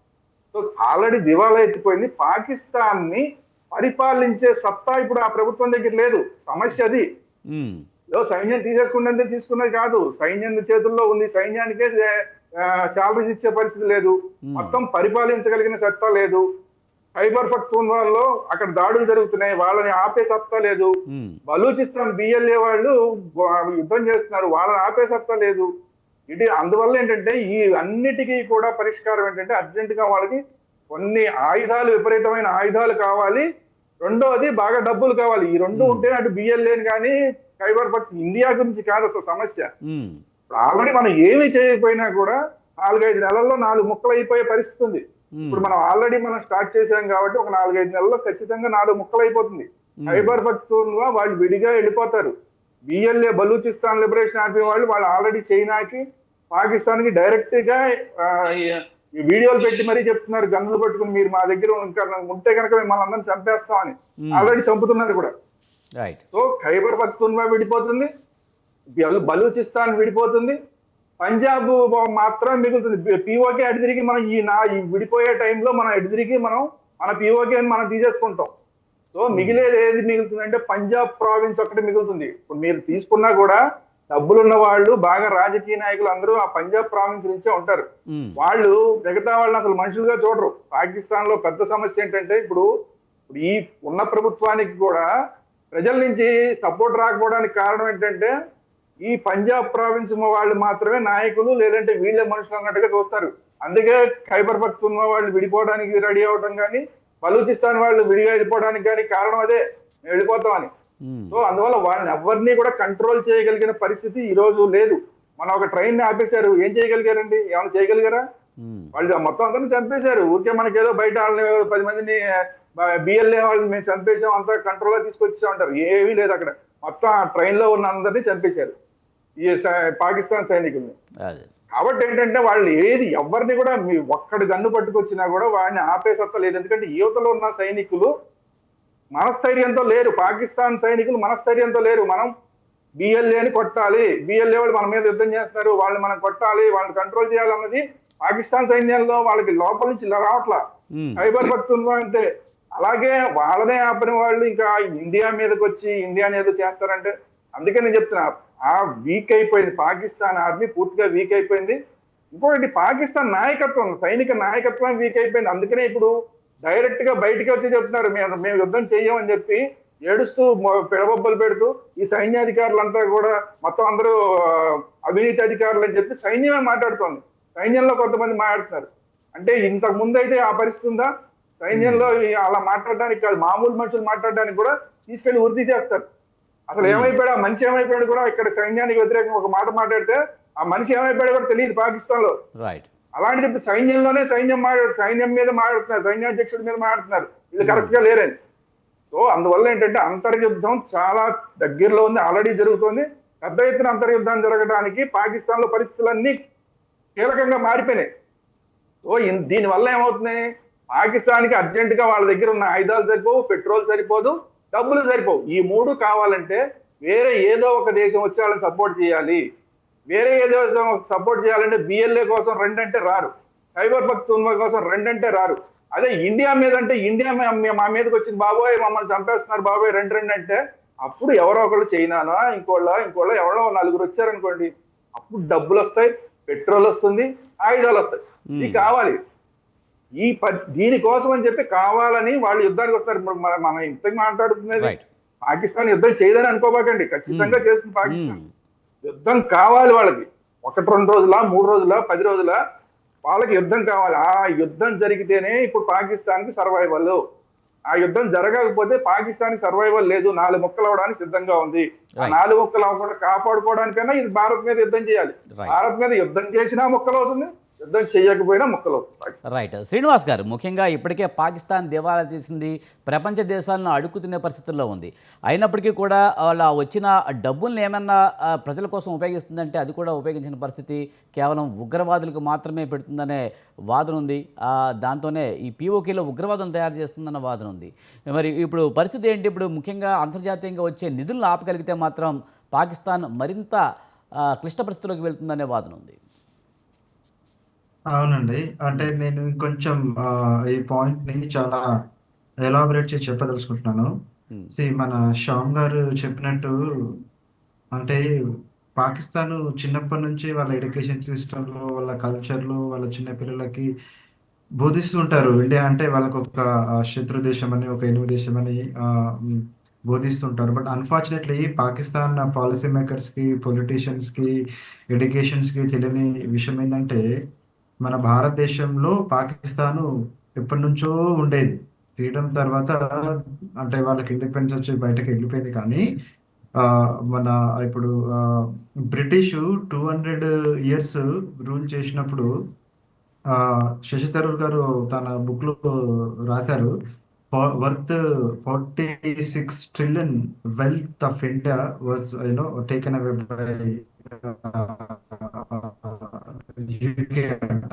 సో ఆల్రెడీ దివాలా ఎత్తిపోయింది. పాకిస్తాన్ ని పరిపాలించే సత్తా ఇప్పుడు ఆ ప్రభుత్వం దగ్గర లేదు. సమస్య అది. సైన్యం తీసేసుకుంటే తీసుకున్నది కాదు, సైన్యం చేతుల్లో ఉంది. సైన్యానికే శాలరీస్ ఇచ్చే పరిస్థితి లేదు, మొత్తం పరిపాలించగలిగిన సత్తా లేదు. ఖైబర్ పఖ్తూన్వాలో అక్కడ దాడులు జరుగుతున్నాయి, వాళ్ళని ఆపే సత్తా లేదు. బలూచిస్తాన్ బిఎల్ఏ వాళ్ళు యుద్ధం చేస్తున్నారు, వాళ్ళని ఆపే సత్తా లేదు. అందువల్ల ఏంటంటే ఈ అన్నిటికీ కూడా పరిష్కారం ఏంటంటే అర్జెంట్ గా వాళ్ళకి కొన్ని ఆయుధాలు, విపరీతమైన ఆయుధాలు కావాలి. రెండోది బాగా డబ్బులు కావాలి. ఈ రెండు ఉంటే అటు బిఎల్ఏని కానీ ఖైబర్ ఇండియా గురించి కాదు అసలు సమస్య. ఇప్పుడు ఆల్రెడీ మనం ఏమి చేయకపోయినా కూడా 4-5 నెలల్లో 4 ముక్కలు అయిపోయే పరిస్థితి ఉంది. ఇప్పుడు మనం ఆల్రెడీ మనం స్టార్ట్ చేసాం కాబట్టి ఒక 4-5 నెలల్లో ఖచ్చితంగా 4 ముక్కలు అయిపోతుంది. ఖైబర్ పఖ్తూన్వా వాళ్ళు విడిగా వెళ్ళిపోతారు. బిఎల్ఏ బలూచిస్తాన్ లిబరేషన్ ఆర్మీ వాళ్ళు ఆల్రెడీ చైనాకి, పాకిస్తాన్ కి డైరెక్ట్ గా వీడియోలు పెట్టి మరీ చెప్తున్నారు, గన్నులు పట్టుకుని మీరు మా దగ్గర ఉంటే కనుక మిమ్మల్ని అందరం చంపేస్తామని. ఆల్రెడీ చంపుతున్నారు కూడా. సో ఖైబర్ పఖ్తూన్వా విడిపోతుంది, బలూచిస్తాన్ విడిపోతుంది, పంజాబ్ మాత్రం మిగులుతుంది. పిఓకే అటు తిరిగి మనం ఈ విడిపోయే టైంలో మనం ఎటు తిరిగి మన పిఓకే మనం తీసేసుకుంటాం. సో మిగిలేది ఏది మిగులుతుందంటే పంజాబ్ ప్రావిన్స్ ఒకటి మిగులుతుంది. ఇప్పుడు మీరు తీసుకున్నా కూడా డబ్బులున్న వాళ్ళు, బాగా రాజకీయ నాయకులు అందరూ ఆ పంజాబ్ ప్రావిన్స్ నుంచే ఉంటారు. వాళ్ళు మిగతా వాళ్ళని అసలు మనుషులుగా చూడరు. పాకిస్తాన్ లో పెద్ద సమస్య ఏంటంటే ఇప్పుడు ఈ ఉన్న ప్రభుత్వానికి కూడా ప్రజల నుంచి సపోర్ట్ రాకపోవడానికి కారణం ఏంటంటే ఈ పంజాబ్ ప్రావిన్స్ వాళ్ళు మాత్రమే నాయకులు, లేదంటే వీళ్ళే మనుషులు అన్నట్టుగా చూస్తారు. అందుకే ఖైబర్ పఖ్తూన్వా వాళ్ళు విడిపోవడానికి రెడీ అవడం కానీ, బలూచిస్తాన్ వాళ్ళు విడిగా వెళ్ళిపోవడానికి కానీ కారణం అదే, మేము వెళ్ళిపోతామని. సో అందువల్ల వాళ్ళని ఎవరిని కూడా కంట్రోల్ చేయగలిగిన పరిస్థితి ఈ రోజు లేదు. మనం ఒక ట్రైన్ ని ఆపేశారు, ఏం చేయగలిగారండి? ఏమైనా చేయగలిగారా? వాళ్ళు మొత్తం అందరినీ చంపేశారు. ఊరికే మనకేదో బయట వాళ్ళని 10 మందిని బిఎల్ఏ వాళ్ళని మేము చంపేసాం, అంతా కంట్రోల్ తీసుకొచ్చా ఉంటారు. ఏమీ లేదు అక్కడ. మొత్తం ఆ ట్రైన్ లో ఉన్న అందరినీ చంపేశారు ఈ పాకిస్తాన్ సైనికుల్ని. అదే. కాబట్టి ఏంటంటే వాళ్ళు ఎవరిని కూడా మీ ఒక్కడి గన్ను పట్టుకొచ్చినా కూడా వాడిని ఆపే సత్తా లేదు. ఎందుకంటే యువతలో ఉన్న సైనికులు మనస్థైర్యంతో లేరు. పాకిస్తాన్ సైనికులు మనస్థైర్యంతో లేరు. మనం బిఎల్ఏని కొట్టాలి, బిఎల్ఏ వాళ్ళు మన మీద యుద్ధం చేస్తున్నారు, వాళ్ళని మనం కొట్టాలి, వాళ్ళని కంట్రోల్ చేయాలన్నది పాకిస్తాన్ సైన్యంలో వాళ్ళకి లోపల నుంచి ఇలా రావట్లా. ఉమ్. ఖైబర్ పఖ్తూన్ఖ్వా అంతే. అలాగే వాళ్ళనే ఆపిన వాళ్ళు ఇంకా ఇండియా మీదకి వచ్చి ఇండియాని ఏదో చేస్తారంటే, అందుకే నేను చెప్తున్నా ఆ వీక్ అయిపోయింది పాకిస్తాన్ ఆర్మీ, పూర్తిగా వీక్ అయిపోయింది. ఇంకొకటి పాకిస్తాన్ నాయకత్వం, సైనిక నాయకత్వం వీక్ అయిపోయింది. అందుకనే ఇప్పుడు డైరెక్ట్ గా బయటికి వచ్చి చెప్తున్నారు మేము యుద్ధం చెయ్యమని చెప్పి ఏడుస్తూ పిడబొబ్బలు పెడుతూ ఈ సైన్యాధికారులంతా కూడా మొత్తం అందరూ అవినీతి అధికారులు అని చెప్పి సైన్యమే మాట్లాడుతోంది. సైన్యంలో కొంతమంది మాట్లాడుతున్నారు. అంటే ఇంతకు ముందు అయితే ఆ పరిస్థితి ఉందా? సైన్యంలో అలా మాట్లాడడానికి కాదు, మామూలు మనుషులు మాట్లాడడానికి కూడా తీసుకెళ్లి వృద్ధి చేస్తారు. అసలు ఏమైపోయాడు ఆ మనిషి, ఏమైపోయాడు కూడా ఇక్కడ సైన్యానికి వ్యతిరేకంగా ఒక మాట మాట్లాడితే ఆ మనిషి ఏమైపోయాడు కూడా తెలియదు పాకిస్తాన్ లో. రైట్. అలాంటి చెప్పి సైన్యంలోనే సైన్యం మీద మాట్లాడుతున్నారు, సైన్యాధ్యక్షుడి మీద మాట్లాడుతున్నారు, ఇది కరెక్ట్ గా లేరని. సో అందువల్ల ఏంటంటే అంతర్యుద్ధం చాలా దగ్గరలో ఉంది, ఆల్రెడీ జరుగుతోంది. పెద్ద ఎత్తున అంతర్యుద్ధం జరగడానికి పాకిస్తాన్ లో పరిస్థితులన్నీ కీలకంగా మారిపోయినాయి. సో దీనివల్ల ఏమవుతుంది, పాకిస్తాన్ కి అర్జెంట్ గా వాళ్ళ దగ్గర ఉన్న ఆయుధాలు సరిపోవు, పెట్రోల్ సరిపోదు, డబ్బులు సరిపోవు. ఈ మూడు కావాలంటే వేరే ఏదో ఒక దేశం వచ్చి వాళ్ళని సపోర్ట్ చేయాలి. వేరే ఏదో సపోర్ట్ చేయాలంటే బిఎల్ఏ కోసం రెండంటే రారు, ఖైబర్ పఖ్తూన్ఖ్వా కోసం రెండంటే రారు. అదే ఇండియా మీద అంటే ఇండియా మా మీదకి వచ్చింది బాబోయ్, మమ్మల్ని చంపేస్తున్నారు బాబోయ్, రెండు అంటే అప్పుడు ఎవరో ఒకళ్ళు చైనానా ఇంకోళ్ళ ఎవరో నలుగురు వచ్చారనుకోండి, అప్పుడు డబ్బులు వస్తాయి, పెట్రోల్ వస్తుంది, ఆయుధాలు వస్తాయి. ఇది కావాలి. దీనికోసం అని చెప్పి కావాలని వాళ్ళు యుద్ధానికి వస్తారు. మనం ఇంతకు మాట్లాడుతున్నది పాకిస్తాన్ యుద్ధం చేయదని అనుకోబాకండి, ఖచ్చితంగా చేస్తుంది పాకిస్తాన్. యుద్ధం కావాలి వాళ్ళకి, 1-2 రోజుల, 3 రోజుల, 10 రోజుల వాళ్ళకి యుద్ధం కావాలి. ఆ యుద్ధం జరిగితేనే ఇప్పుడు పాకిస్తాన్ కి సర్వైవల్. ఆ యుద్ధం జరగకపోతే పాకిస్తాన్ కి సర్వైవల్ లేదు, 4 ముక్కలు అవడానికి సిద్ధంగా ఉంది. ఆ 4 ముక్కలు అవ్వకుండా కాపాడుకోవడానికైనా ఇది భారత్ మీద యుద్ధం చేయాలి. భారత్ మీద యుద్ధం చేసినా ముక్కలు అవుతుంది, యుద్ధం చేయకపోయినా ముక్కలు. రైట్. శ్రీనివాస్ గారు, ముఖ్యంగా ఇప్పటికే పాకిస్తాన్ దివాలా తీసింది, ప్రపంచ దేశాలను అడుక్కుతునే పరిస్థితుల్లో ఉంది. అయినప్పటికీ కూడా వాళ్ళ వచ్చిన డబ్బుల్ని ఏమన్నా ప్రజల కోసం ఉపయోగిస్తుందంటే అది కూడా ఉపయోగించిన పరిస్థితి, కేవలం ఉగ్రవాదులకు మాత్రమే పెడుతుందనే వాదన ఉంది. దాంతోనే ఈ పీఓకేలో ఉగ్రవాదం తయారు చేస్తుందన్న వాదన ఉంది. మరి ఇప్పుడు పరిస్థితి ఏంటి? ఇప్పుడు ముఖ్యంగా అంతర్జాతీయంగా వచ్చే నిధులను ఆపగలిగితే మాత్రం పాకిస్తాన్ మరింత క్లిష్ట పరిస్థితుల్లోకి వెళ్తుందనే వాదన ఉంది. అవునండి. అంటే నేను ఇంకొంచెం ఈ పాయింట్‌ని చాలా ఎలాబొరేట్ చేసి చెప్పదలుచుకుంటున్నాను. మన శ్యామ్ గారు చెప్పినట్టు, అంటే పాకిస్తాను చిన్నప్పటి నుంచి వాళ్ళ ఎడ్యుకేషన్ సిస్టమ్‌లో, వాళ్ళ కల్చర్‌లో వాళ్ళ చిన్న పిల్లలకి బోధిస్తూ ఉంటారు. ఇండియా అంటే వాళ్ళకొక శత్రు దేశమని, ఒక ఎనిమి దేశమని బోధిస్తుంటారు. బట్ అన్‌ఫార్చునేట్‌లీ పాకిస్తాన్ పాలిసీ మేకర్స్‌కి, పొలిటీషియన్స్‌కి, ఎడ్యుకేషన్స్‌కి తెలియని విషయం ఏందంటే, మన భారతదేశంలో పాకిస్తాను ఎప్పటినుంచో ఉండేది. ఫ్రీడమ్ తర్వాత అంటే వాళ్ళకి ఇండిపెండెన్స్ వచ్చి బయటకి వెళ్ళిపోయింది. కానీ మన ఇప్పుడు బ్రిటిషు 200 ఇయర్స్ రూల్ చేసినప్పుడు శశి థరూర్ గారు తన బుక్‌లో రాశారు. Worth 46 trillion wealth of India was taken away by UK అంట.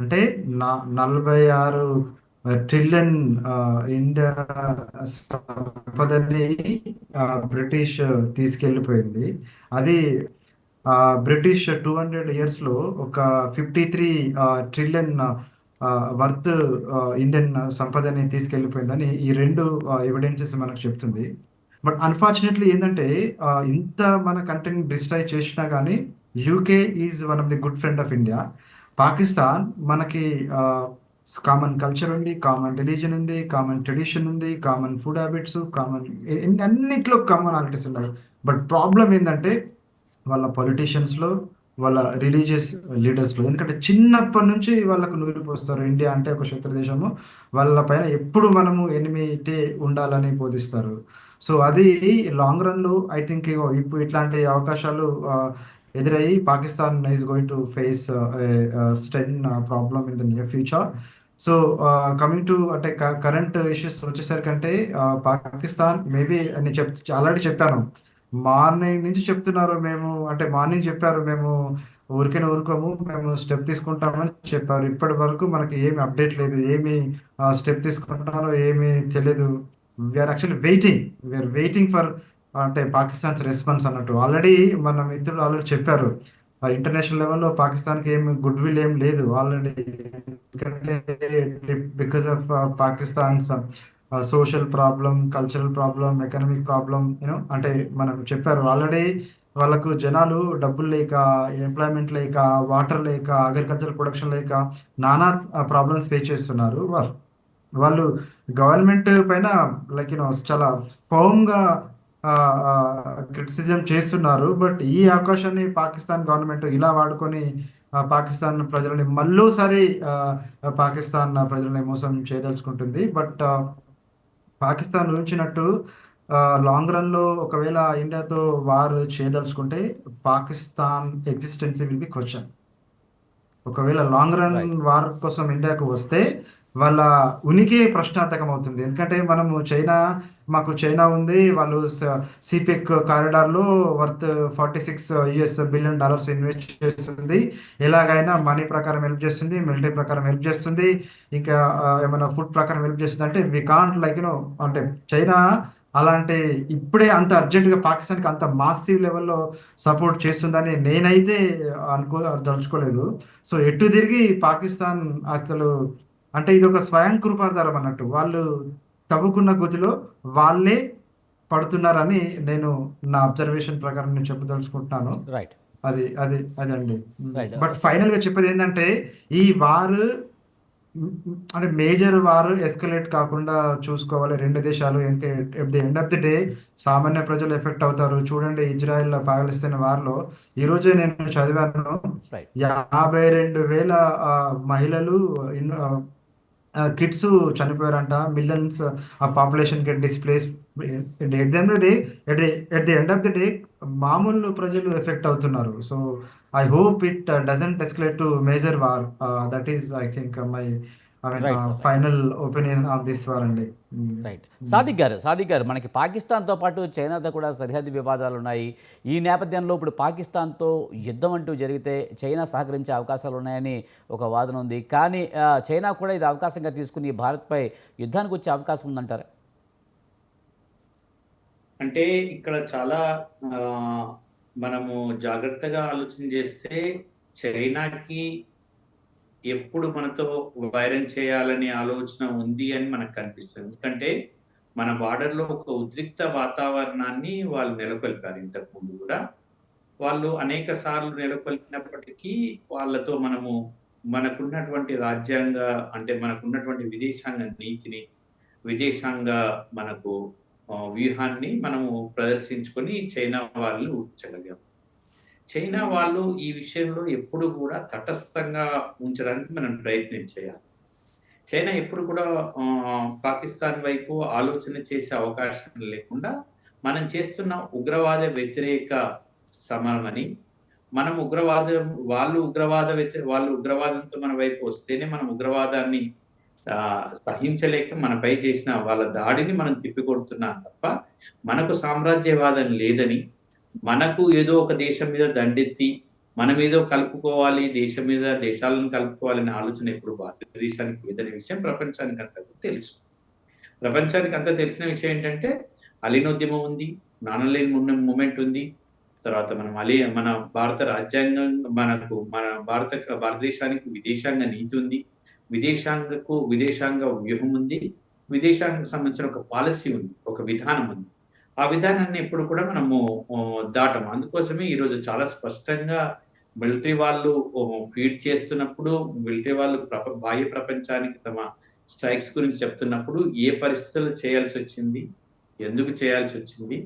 అంటే 46 ట్రిలియన్ ఇండియా సంపదని బ్రిటిష్ తీసుకెళ్ళిపోయింది. అది బ్రిటిష్ 200 ఇయర్స్‌లో ఒక 53 ట్రిలియన్ వర్త్ ఇండియన్ సంపదని తీసుకెళ్ళిపోయిందని ఈ 2 ఎవిడెన్సెస్ మనకు చెప్తుంది. బట్ అన్‌ఫార్చునేట్‌లీ ఏందంటే ఇంత మన కంట్రీని డిస్ట్రాయ్ చేషినా గానీ UK is one of the good friend of India. Pakistan మనకి కామన్ కల్చర్ ఉంది, కామన్ రిలీజియన్ ఉంది, కామన్ ట్రెడిషన్ ఉంది, కామన్ ఫుడ్ హ్యాబిట్స్, కామన్ అన్నిట్లో కామనాలిటీస్ ఉన్నాయి. బట్ ప్రాబ్లమ్ ఏందంటే వాళ్ళ పొలిటీషియన్స్‌లో, వాళ్ళ రిలీజియస్ లీడర్స్‌లో. ఎందుకంటే చిన్నప్పటి నుంచి వాళ్ళకు నూరిపోస్తారు. ఇండియా అంటే ఒక శత్రు దేశము, వాళ్ళ పైన ఎప్పుడు మనము ఎనిమిటీ ఉండాలని బోధిస్తారు. సో అది లాంగ్ రన్‌లో ఐ థింక్ ఇప్పుడు ఇట్లాంటి అవకాశాలు ఎదురయ్యి Pakistan is going to face stern problem in the near future. So coming to అంటే కరెంట్ ఇష్యూస్ వచ్చేసరికంటే పాకిస్తాన్ మేబీ నేను ఆల్రెడీ చెప్పాను. మార్నింగ్ నుంచి చెప్తున్నారు మేము, అంటే మార్నింగ్ చెప్పారు మేము ఊరికేనే ఊరుకోము, మేము స్టెప్ తీసుకుంటామని చెప్పారు. ఇప్పటి వరకు మనకి ఏమి అప్డేట్ లేదు, ఏమి స్టెప్ తీసుకుంటున్నారో ఏమీ తెలియదు. వీఆర్ యాక్చువల్లీ వెయిటింగ్ ఫర్ అంటే పాకిస్తాన్స్ రెస్పాన్స్ అన్నట్టు. ఆల్రెడీ మన మిత్రులు ఆల్రెడీ చెప్పారు, ఇంటర్నేషనల్ లెవెల్లో పాకిస్తాన్కి ఏమి గుడ్ విల్ ఏం లేదు ఆల్రెడీ. ఎందుకంటే because of Pakistan's social problem, cultural problem, economic problem, you know అంటే మనం చెప్పారు ఆల్రెడీ. వాళ్ళకు జనాలు డబ్బులు లేక, ఎంప్లాయ్మెంట్ లేక, వాటర్ లేక, అగ్రికల్చర్ ప్రొడక్షన్ లేక నానా ప్రాబ్లమ్స్ ఫేస్ చేస్తున్నారు. వాళ్ళు గవర్నమెంట్ పైన లైక్ యూనో చాలా ఫర్మ్గా క్రిటిసిజం చేస్తున్నారు. బట్ ఈ అవకాశాన్ని పాకిస్తాన్ గవర్నమెంట్ ఇలా వాడుకొని పాకిస్తాన్ ప్రజలని మళ్ళోసారి పాకిస్తాన్ ప్రజలని మోసం చేయదలుచుకుంటుంది. బట్ పాకిస్తాన్ ఊహించినట్టు లాంగ్ రన్లో ఒకవేళ ఇండియాతో వార్ చేయదలుచుకుంటే Pakistan existency will be question. ఒకవేళ లాంగ్ రన్ రైట్. వార్ కోసం ఇండియాకు వస్తే వాళ్ళ ఉనికి ప్రశ్నార్థకం అవుతుంది. ఎందుకంటే మనము మాకు చైనా ఉంది, వాళ్ళు సిపెక్ కారిడార్లో వర్త్ $46 బిలియన్ ఇన్వెస్ట్ చేస్తుంది. ఎలాగైనా మనీ ప్రకారం హెల్ప్ చేస్తుంది, మిలిటరీ ప్రకారం హెల్ప్ చేస్తుంది, ఇంకా ఏమైనా ఫుడ్ ప్రకారం హెల్ప్ చేస్తుంది. అంటే వి కాంట్ లైక్ యూనో అంటే చైనా అలాంటి ఇప్పుడే అంత అర్జెంటుగా పాకిస్తాన్కి అంత మాసివ్ లెవెల్లో సపోర్ట్ చేస్తుందని నేనైతే దలుచుకోలేదు. సో ఎటు తిరిగి పాకిస్తాన్ అసలు అంటే ఇది ఒక స్వయం కృపాధారం అన్నట్టు. వాళ్ళు తవ్వుకున్న గొతిలో వాళ్ళే పడుతున్నారని నేను నా అబ్జర్వేషన్ ప్రకారం నేను చెప్పదలుచుకుంటున్నాను. రైట్. అదండి. రైట్. బట్ ఫైనల్గా చెప్పేది ఏంటంటే ఈ వార్ అంటే మేజర్ వార్ ఎస్కలేట్ కాకుండా చూసుకోవాలి రెండు దేశాలు. ఎందుకంటే at the end of the day సామాన్య ప్రజలు ఎఫెక్ట్ అవుతారు. చూడండి, ఇజ్రాయెల్ పాలస్తీన్ వార్లో ఈరోజే నేను చదివాను, రైట్. 52,000 మహిళలు కిడ్స్ చనిపోయారంట. Millions population get displace. At the end day at the end of the day మామూలు ప్రజలు ఎఫెక్ట్ అవుతున్నారు. So I hope it doesn't escalate to major war. That is I think right sir. Final opinion on this war అండి. Right. Sadiq garu, మనకి పాకిస్తాన్తో పాటు చైనాతో కూడా సరిహద్దు వివాదాలు ఉన్నాయి. ఈ నేపథ్యంలో ఇప్పుడు పాకిస్తాన్తో యుద్ధం అంటూ జరిగితే చైనా సహకరించే అవకాశాలు ఉన్నాయని ఒక వాదన ఉంది. కానీ చైనా కూడా ఇది అవకాశంగా తీసుకుని భారత్పై యుద్ధానికి వచ్చే అవకాశం ఉందంటారా? అంటే ఇక్కడ చాలా మనము జాగ్రత్తగా ఆలోచన చేస్తే చైనాకి ఎప్పుడు మనతో వైరం చేయాలనే ఆలోచన ఉంది అని మనకు కనిపిస్తుంది. ఎందుకంటే మన బార్డర్లో ఒక ఉద్రిక్త వాతావరణాన్ని వాళ్ళు నెలకొల్పారు. ఇంతకుముందు కూడా వాళ్ళు అనేక సార్లు నెలకొల్పినప్పటికీ వాళ్ళతో మనకున్నటువంటి రాజ్యాంగ అంటే మనకున్నటువంటి విదేశాంగ నీతిని, విదేశాంగ మనకు వ్యూహాన్ని మనము ప్రదర్శించుకొని చైనా వాళ్ళు ఉంచగలిగాం. చైనా వాళ్ళు ఈ విషయంలో ఎప్పుడు కూడా తటస్థంగా ఉంచడానికి మనం ప్రయత్నం చేయాలి. చైనా ఎప్పుడు కూడా పాకిస్తాన్ వైపు ఆలోచన చేసే అవకాశం లేకుండా మనం చేస్తున్న ఉగ్రవాద వ్యతిరేక సమరం అని, మనం వాళ్ళు ఉగ్రవాదంతో మన వైపు వస్తేనే మనం ఉగ్రవాదాన్ని సహించలేక మనపై చేసిన వాళ్ళ దాడిని మనం తిప్పికొడుతున్నాం తప్ప మనకు సామ్రాజ్యవాదం లేదని, మనకు ఏదో ఒక దేశం మీద దండెత్తి మనం ఏదో కలుపుకోవాలి, దేశాలను కలుపుకోవాలనే ఆలోచన ఎప్పుడు భారతదేశానికి లేదనే విషయం ప్రపంచానికి అంతకు తెలుసు. ప్రపంచానికి అంతా తెలిసిన విషయం ఏంటంటే అలీనోద్యమం ఉంది, నానలేని మూమెంట్ ఉంది. తర్వాత మన భారత రాజ్యాంగం మన భారతదేశానికి విదేశాంగ నీతి ఉంది, విదేశాంగ వ్యూహం ఉంది, విదేశాంగకు సంబంధించిన ఒక పాలసీ ఉంది, ఒక విధానం ఉంది. ఆ విధానాన్ని ఎప్పుడు కూడా మనము దాటము. అందుకోసమే ఈరోజు చాలా స్పష్టంగా మిలిటరీ వాళ్ళు ఫీడ్ చేస్తున్నప్పుడు, మిలిటరీ వాళ్ళు బాహ్య ప్రపంచానికి తమ స్ట్రైక్స్ గురించి చెప్తున్నప్పుడు ఏ పరిస్థితుల్లో చేయాల్సి వచ్చింది, ఎందుకు చేయాల్సి వచ్చింది,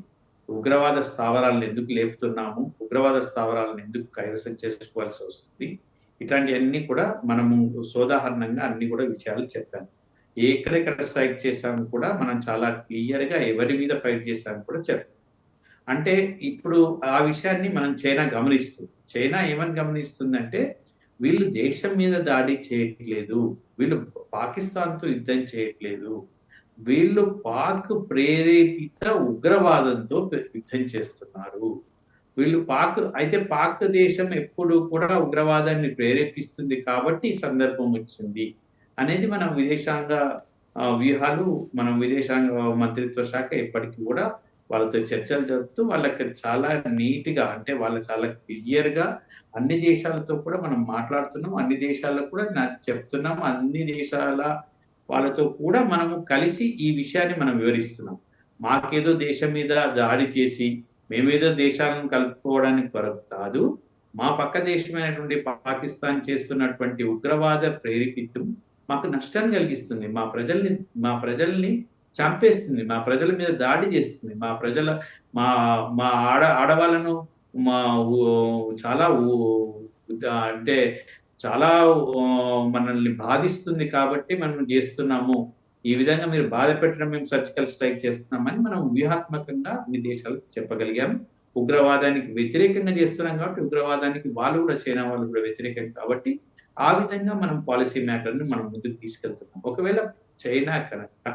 ఉగ్రవాద స్థావరాలను ఎందుకు లేపుతున్నాము, ఉగ్రవాద స్థావరాలను ఎందుకు కైవసం చేసుకోవాల్సి వస్తుంది, ఇట్లాంటివన్నీ కూడా మనము సోదాహరణంగా అన్ని కూడా విషయాలు చెప్పాను. ఎక్కడెక్కడ స్ట్రైక్ చేశాము కూడా మనం చాలా క్లియర్గా ఎవరి మీద ఫైట్ చేశాము కూడా చెప్పాం. అంటే ఇప్పుడు ఆ విషయాన్ని మనం చైనా ఏమని గమనిస్తుందంటే వీళ్ళు దేశం మీద దాడి చేయట్లేదు, వీళ్ళు పాకిస్తాన్తో యుద్ధం చేయట్లేదు, వీళ్ళు పాక్ ప్రేరేపిత ఉగ్రవాదంతో యుద్ధం చేస్తున్నారు. వీళ్ళు పాక్ దేశం ఎప్పుడు కూడా ఉగ్రవాదాన్ని ప్రేరేపిస్తుంది కాబట్టి ఈ సందర్భం వచ్చింది అనేది మన విదేశాంగ వ్యూహాలు, మనం విదేశాంగ మంత్రిత్వ శాఖ ఎప్పటికీ కూడా వాళ్ళతో చర్చలు జరుపుతూ వాళ్ళకి చాలా నీట్‌గా, అంటే వాళ్ళు చాలా క్లియర్‌గా అన్ని దేశాలతో కూడా మనం మాట్లాడుతున్నాం. అన్ని దేశాలకు కూడా చెప్తున్నాం. అన్ని దేశాల వాళ్ళతో కూడా మనము కలిసి ఈ విషయాన్ని మనం వివరిస్తున్నాం. మాకేదో దేశం మీద దాడి చేసి, మేమేదో దేశాలను కలుపుకోవడానికి కొరకు కాదు. మా పక్క దేశమైనటువంటి పాకిస్తాన్ చేస్తున్నటువంటి ఉగ్రవాద ప్రేరేపితం మాకు నష్టాన్ని కలిగిస్తుంది. మా ప్రజల్ని చంపేస్తుంది. మా ప్రజల మీద దాడి చేస్తుంది. మా మా ఆడవాళ్ళను మా ఊ చాలా ఊ అంటే చాలా మనల్ని బాధిస్తుంది కాబట్టి మనం చేస్తున్నాము. ఈ విధంగా మీరు బాధ పెట్టడం మేము సర్జికల్ స్ట్రైక్ చేస్తున్నామని మనం వ్యూహాత్మకంగా అన్ని దేశాలకు చెప్పగలిగాము. ఉగ్రవాదానికి వ్యతిరేకంగా చేస్తున్నాం కాబట్టి ఉగ్రవాదానికి వాళ్ళు కూడా, చైనా వాళ్ళు కూడా వ్యతిరేకం కాబట్టి ఆ విధంగా మనం పాలిసీ మ్యాటర్‌ని మనం ముందుకు తీసుకెళ్తున్నాం. ఒకవేళ చైనా కనుక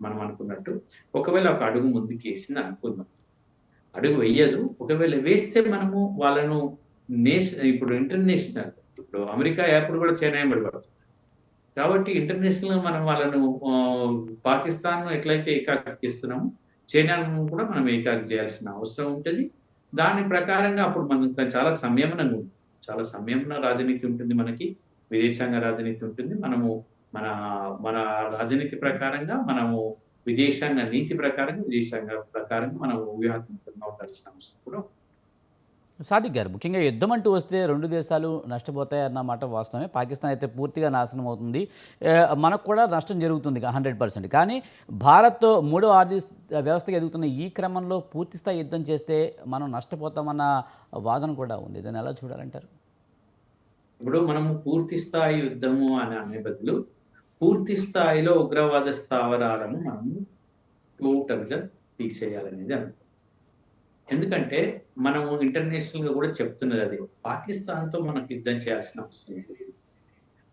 మనం అనుకున్నట్టు ఒకవేళ ఒక అడుగు ముందుకేసింది అనుకుందాం. అడుగు వెయ్యదు. ఒకవేళ వేస్తే మనము వాళ్ళను ఇప్పుడు ఇంటర్నేషనల్, ఇప్పుడు అమెరికా ఎప్పుడు కూడా చైనా వెంబడి పడుతుంది. కాబట్టి ఇంటర్నేషనల్‌గా మనం వాళ్ళను పాకిస్తాన్‌ను ఎట్లయితే ఏకాకి చేస్తున్నామో, చైనాను కూడా మనం ఏకాకి చేయాల్సిన అవసరం ఉంటది. దాని ప్రకారంగా అప్పుడు మనకు చాలా సంయమన రాజనీతి ఉంటుంది మనకి. విదేశాంగ రాజనీతి ఉంటుంది. మన మన రాజనీతి ప్రకారంగా విదేశాంగ నీతి ప్రకారంగా, విదేశాంగ ప్రకారంగా మనం వ్యూహాత్మకంగా ఉండాల్సిన అవసరం కూడా ఉంది. సాదిక్ గారు, ముఖ్యంగా యుద్ధం అంటూ వస్తే రెండు దేశాలు నష్టపోతాయి అన్నమాట వాస్తవమే. పాకిస్తాన్ అయితే పూర్తిగా నాశనం అవుతుంది, మనకు కూడా నష్టం జరుగుతుంది 100%. కానీ భారత్ మూడో ఆర్థిక వ్యవస్థగా ఎదుగుతున్న ఈ క్రమంలో పూర్తిస్థాయి యుద్ధం చేస్తే మనం నష్టపోతామన్న వాదన కూడా ఉంది. దాన్ని ఎలా చూడాలంటారు? ఇప్పుడు మనము పూర్తి స్థాయి యుద్ధము అని అనే బదులు పూర్తి స్థాయిలో ఉగ్రవాద స్థావరాలను మనము టోటల్‌గా తీసేయాలనేది అనుకుంటున్నాం. ఎందుకంటే మనము ఇంటర్నేషనల్‌గా కూడా చెప్తున్నది అదే. పాకిస్తాన్‌తో మనకు యుద్ధం చేయాల్సిన అవసరం లేదు.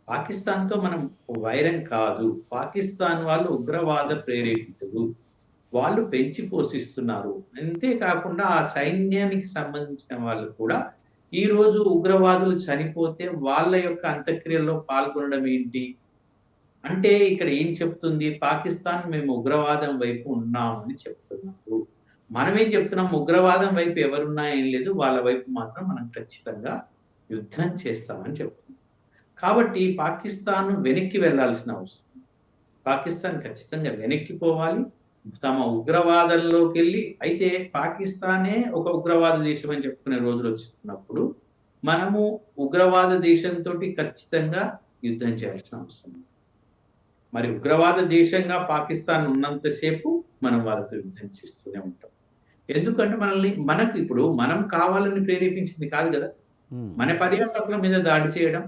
పాకిస్తాన్‌తో మనం వైరం కాదు. పాకిస్తాన్ వాళ్ళు ఉగ్రవాద ప్రేరేపితులు. వాళ్ళు పెంచి పోషిస్తున్నారు. అంతే కాకుండా ఆ సైన్యానికి సంబంధించిన వాళ్ళు కూడా ఈరోజు ఉగ్రవాదులు చనిపోతే వాళ్ళ యొక్క అంత్యక్రియల్లో పాల్గొనడం ఏంటి? అంటే ఇక్కడ ఏం చెప్తుంది? పాకిస్తాన్ మేము ఉగ్రవాదం వైపు ఉన్నామని చెప్తున్నారు. మనమేం చెప్తున్నాం? ఉగ్రవాదం వైపు ఎవరున్నా ఏం లేదు. వాళ్ళ వైపు మాత్రం మనం ఖచ్చితంగా యుద్ధం చేస్తామని చెప్తున్నాం. కాబట్టి పాకిస్తాన్ వెనక్కి వెళ్ళాల్సిన అవసరం. పాకిస్తాన్ ఖచ్చితంగా వెనక్కిపోవాలి. తమ ఉగ్రవాదంలోకెళ్ళి, అయితే పాకిస్తానే ఒక ఉగ్రవాద దేశం అని చెప్పుకునే రోజులు వచ్చినప్పుడు మనము ఉగ్రవాద దేశంతోటి ఖచ్చితంగా యుద్ధం చేయాల్సిన అవసరం ఉంది. మరి ఉగ్రవాద దేశంగా పాకిస్తాన్ ఉన్నంత సేపు మనం వాళ్ళతో యుద్ధం చేస్తూనే ఉంటాం. ఎందుకంటే మనకు ఇప్పుడు మనం కావాలని ప్రేరేపించింది కాదు కదా! మన పర్యాటకుల మీద దాడి చేయడం,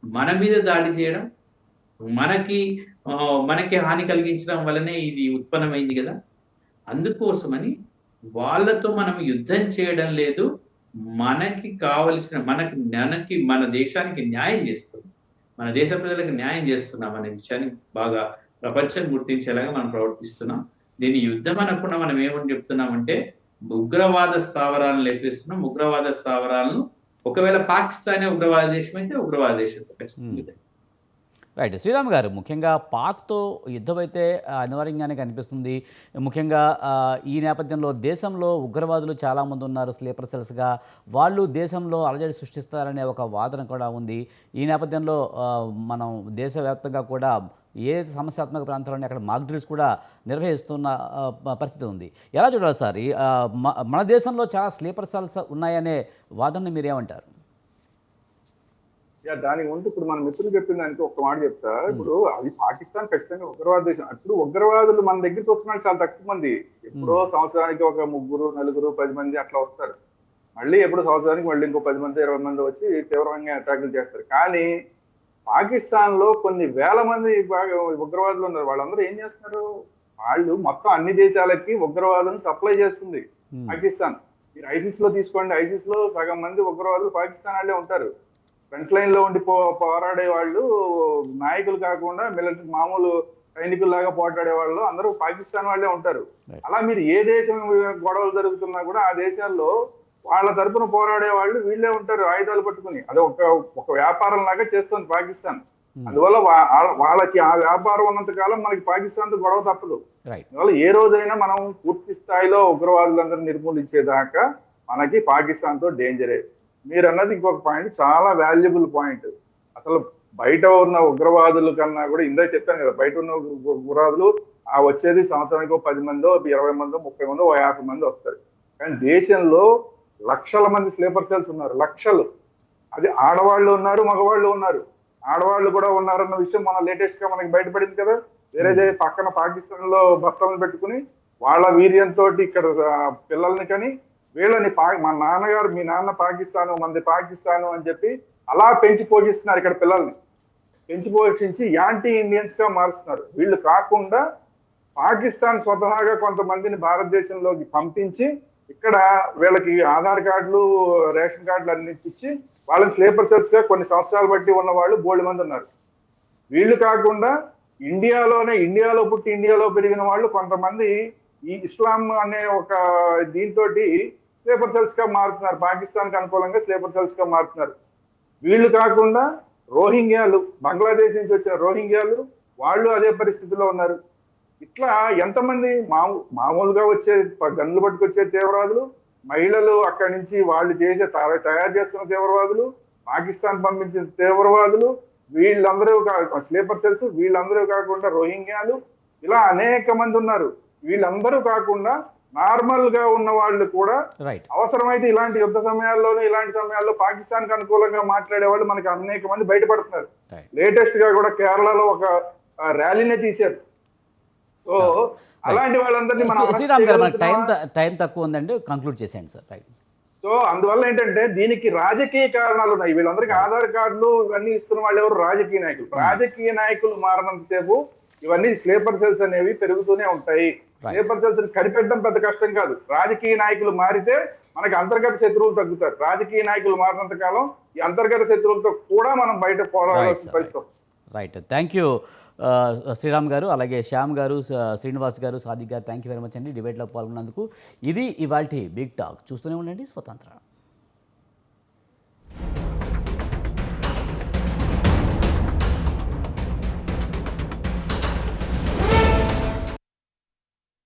మన మీద దాడి చేయడం, మనకి హాని కలిగించడం వల్లనే ఇది ఉత్పన్నమైంది కదా! అందుకోసమని వాళ్ళతో మనం యుద్ధం చేయడం లేదు. మనకి కావలసిన మన దేశానికి న్యాయం చేస్తున్నాం. మన దేశ ప్రజలకు న్యాయం చేస్తున్నాం అనే విషయాన్ని బాగా ప్రపంచం గుర్తించేలాగా మనం ప్రవర్తిస్తున్నాం. దీన్ని యుద్ధం అనకుండా మనం ఏమని చెప్తున్నామంటే ఉగ్రవాద స్థావరాలను లేపేస్తున్నాం. ఉగ్రవాద స్థావరాలను ఒకవేళ పాకిస్తానే ఉగ్రవాద దేశం అయితే ఉగ్రవాద దేశంతో ఖచ్చితంగా. రైట్. శ్రీరామ్ గారు, ముఖ్యంగా పాక్తో యుద్ధం అయితే అనివార్యంగానే కనిపిస్తుంది. ముఖ్యంగా ఈ నేపథ్యంలో దేశంలో ఉగ్రవాదులు చాలామంది ఉన్నారు స్లీపర్ సెల్స్గా. వాళ్ళు దేశంలో అలజడి సృష్టిస్తారనే ఒక వాదన కూడా ఉంది. ఈ నేపథ్యంలో మనం దేశవ్యాప్తంగా కూడా ఏ సమస్యాత్మక ప్రాంతాలని అక్కడ మాక్ డ్రిల్స్ కూడా నిర్వహిస్తున్న పరిస్థితి ఉంది. ఎలా చూడాలి సార్? మన దేశంలో చాలా స్లీపర్ సెల్స్ ఉన్నాయనే వాదనని మీరేమంటారు? దానికి ముందు ఇప్పుడు మన మిత్రులు చెప్పిన దానికి ఒక మాట చెప్తా. ఇప్పుడు అది పాకిస్తాన్ ఖచ్చితంగా ఉగ్రవాద దేశం. ఇప్పుడు ఉగ్రవాదులు మన దగ్గరికి వస్తున్నారు చాలా తక్కువ మంది. ఎప్పుడో సంవత్సరానికి ఒక 3, 4, 10 మంది అట్లా వస్తారు. మళ్ళీ ఎప్పుడు సంవత్సరానికి మళ్ళీ ఇంకో 10 మంది, 20 మంది వచ్చి తీవ్రంగా అటాకులు చేస్తారు. కానీ పాకిస్తాన్ లో కొన్ని వేల మంది ఉగ్రవాదులు ఉన్నారు. వాళ్ళందరూ ఏం చేస్తున్నారు? వాళ్ళు మొత్తం అన్ని దేశాలకి ఉగ్రవాదం సప్లై చేస్తుంది పాకిస్తాన్. మీరు ఐసిస్ లో తీసుకోండి, ఐసిస్ లో సగం మంది ఉగ్రవాదులు పాకిస్తాన్ వాళ్ళే ఉంటారు. ఫ్రంట్ లైన్ లో ఉండి పోరాడే వాళ్ళు నాయకులు కాకుండా మిలిటరీ మామూలు సైనికుల్లాగా పోరాడే వాళ్ళు అందరూ పాకిస్తాన్ వాళ్ళే ఉంటారు. Right. అలా మీరు ఏ దేశం గొడవలు జరుగుతున్నా కూడా ఆ దేశాల్లో వాళ్ళ తరపున పోరాడే వాళ్ళు వీళ్ళే ఉంటారు ఆయుధాలు పట్టుకుని. అది ఒక వ్యాపారం లాగా చేస్తుంది పాకిస్తాన్. అందువల్ల వాళ్ళకి ఆ వ్యాపారం ఉన్నంత కాలం మనకి పాకిస్తాన్ తో గొడవ తప్పదు. రైట్. అందువల్ల ఏ రోజైనా మనం పూర్తి స్థాయిలో ఉగ్రవాదులందరూ నిర్మూలించేదాకా మనకి పాకిస్తాన్ తో డేంజరే. మీరు అన్నది ఇంకొక పాయింట్, చాలా వాల్యుబుల్ పాయింట్. అసలు బయట ఉన్న ఉగ్రవాదుల కన్నా కూడా ఇందాక చెప్పాను కదా, బయట ఉన్న ఉగ్రవాదులు ఆ వచ్చేది సంవత్సరానికి 10 మందో 20 మందో 30 మందో 50 మంది వస్తారు. కానీ దేశంలో లక్షల మంది స్లీపర్ సెల్స్ ఉన్నారు, లక్షలు. అది ఆడవాళ్ళు ఉన్నారు, మగవాళ్ళు ఉన్నారు. ఆడవాళ్ళు కూడా ఉన్నారన్న విషయం మన లేటెస్ట్ గా మనకి బయటపడింది కదా. వేరే పక్కన పాకిస్తాన్ లో భర్తలను పెట్టుకుని వాళ్ళ వీర్యంతో ఇక్కడ పిల్లల్ని కని వీళ్ళని మా నాన్నగారు, మీ నాన్న పాకిస్తాను, మంది పాకిస్తాను అని చెప్పి అలా పెంచి పోషిస్తున్నారు. ఇక్కడ పిల్లల్ని పెంచి పోషించి యాంటీ ఇండియన్స్ గా మారుస్తున్నారు. వీళ్ళు కాకుండా పాకిస్తాన్ స్వతహాగా కొంతమందిని భారతదేశంలోకి పంపించి ఇక్కడ వీళ్ళకి ఆధార్ కార్డులు, రేషన్ కార్డులు అన్ని ఇచ్చి వాళ్ళని స్లీపర్ సెల్స్ గా కొన్ని సంవత్సరాలు బట్టి ఉన్న వాళ్ళు బోల్డ్ మంది ఉన్నారు. వీళ్ళు కాకుండా ఇండియాలో పుట్టి ఇండియాలో పెరిగిన వాళ్ళు కొంతమంది ఈ ఇస్లాం అనే ఒక దీంతో స్లీపర్ సెల్స్ గా మారుతున్నారు, పాకిస్తాన్ కి అనుకూలంగా స్లీపర్ సెల్స్ గా మారుతున్నారు. వీళ్ళు కాకుండా రోహింగ్యాలు, బంగ్లాదేశ్ నుంచి వచ్చిన రోహింగ్యాలు, వాళ్ళు అదే పరిస్థితిలో ఉన్నారు. ఇట్లా ఎంతమంది మామూలుగా వచ్చే గన్లు పట్టుకొచ్చే తీవ్రవాదులు, మహిళలు అక్కడి నుంచి వాళ్ళు తయారు చేస్తున్న తీవ్రవాదులు, పాకిస్తాన్ పంపించిన తీవ్రవాదులు, వీళ్ళందరూ స్లీపర్ సెల్స్, వీళ్ళందరూ కాకుండా రోహింగ్యాలు, ఇలా అనేక మంది ఉన్నారు. వీళ్ళందరూ కాకుండా నార్మల్ గా ఉన్న వాళ్ళు కూడా రైట్. అవసరమైతే ఇలాంటి యుద్ధ సమయాల్లోనూ ఇలాంటి సమయాల్లో పాకిస్తాన్ కి అనుకూలంగా మాట్లాడే వాళ్ళు మనకి అనేక మంది బయటపడుతున్నారు. Right. లేటెస్ట్ గా కూడా కేరళలో ఒక ర్యాలీనే తీశారు. సో అలాంటి వాళ్ళందరినీ మనం శ్రీరామ్ గారు, మనకి టైం తక్కువ ఉందండి, కంక్లూడ్ చేసేయండి సార్. రైట్. సో అందువల్ల ఏంటంటే దీనికి రాజకీయ కారణాలు ఉన్నాయి. వీళ్ళందరికీ ఆధార్ కార్డులు ఇవన్నీ ఇస్తున్న వాళ్ళు ఎవరు? రాజకీయ నాయకులు. రాజకీయ నాయకులు మారినంతసేపు ఇవన్నీ స్లీపర్ సెల్స్ అనేవి పెరుగుతూనే ఉంటాయి. స్లీపర్ సెల్స్ కనిపెట్టడం పెద్ద కష్టం కాదు. రాజకీయ నాయకులు మారితే మనకి అంతర్గత శత్రువులు తగ్గుతారు. రాజకీయ నాయకులు మారినంత కాలం ఈ అంతర్గత శత్రువులతో కూడా మనం బయట పోరాడాల్సిన పరిస్థితి. రైట్. థ్యాంక్ యూ శ్రీరామ్ గారు, అలాగే శ్యామ్ గారు, శ్రీనివాస్ గారు, సాదిక్ గారు, థ్యాంక్ యూ వెరీ మచ్ అండి డిబేట్లో పాల్గొన్నందుకు. ఇది ఇవాల్టి బిగ్ టాక్. చూస్తూనే ఉండండి స్వతంత్ర.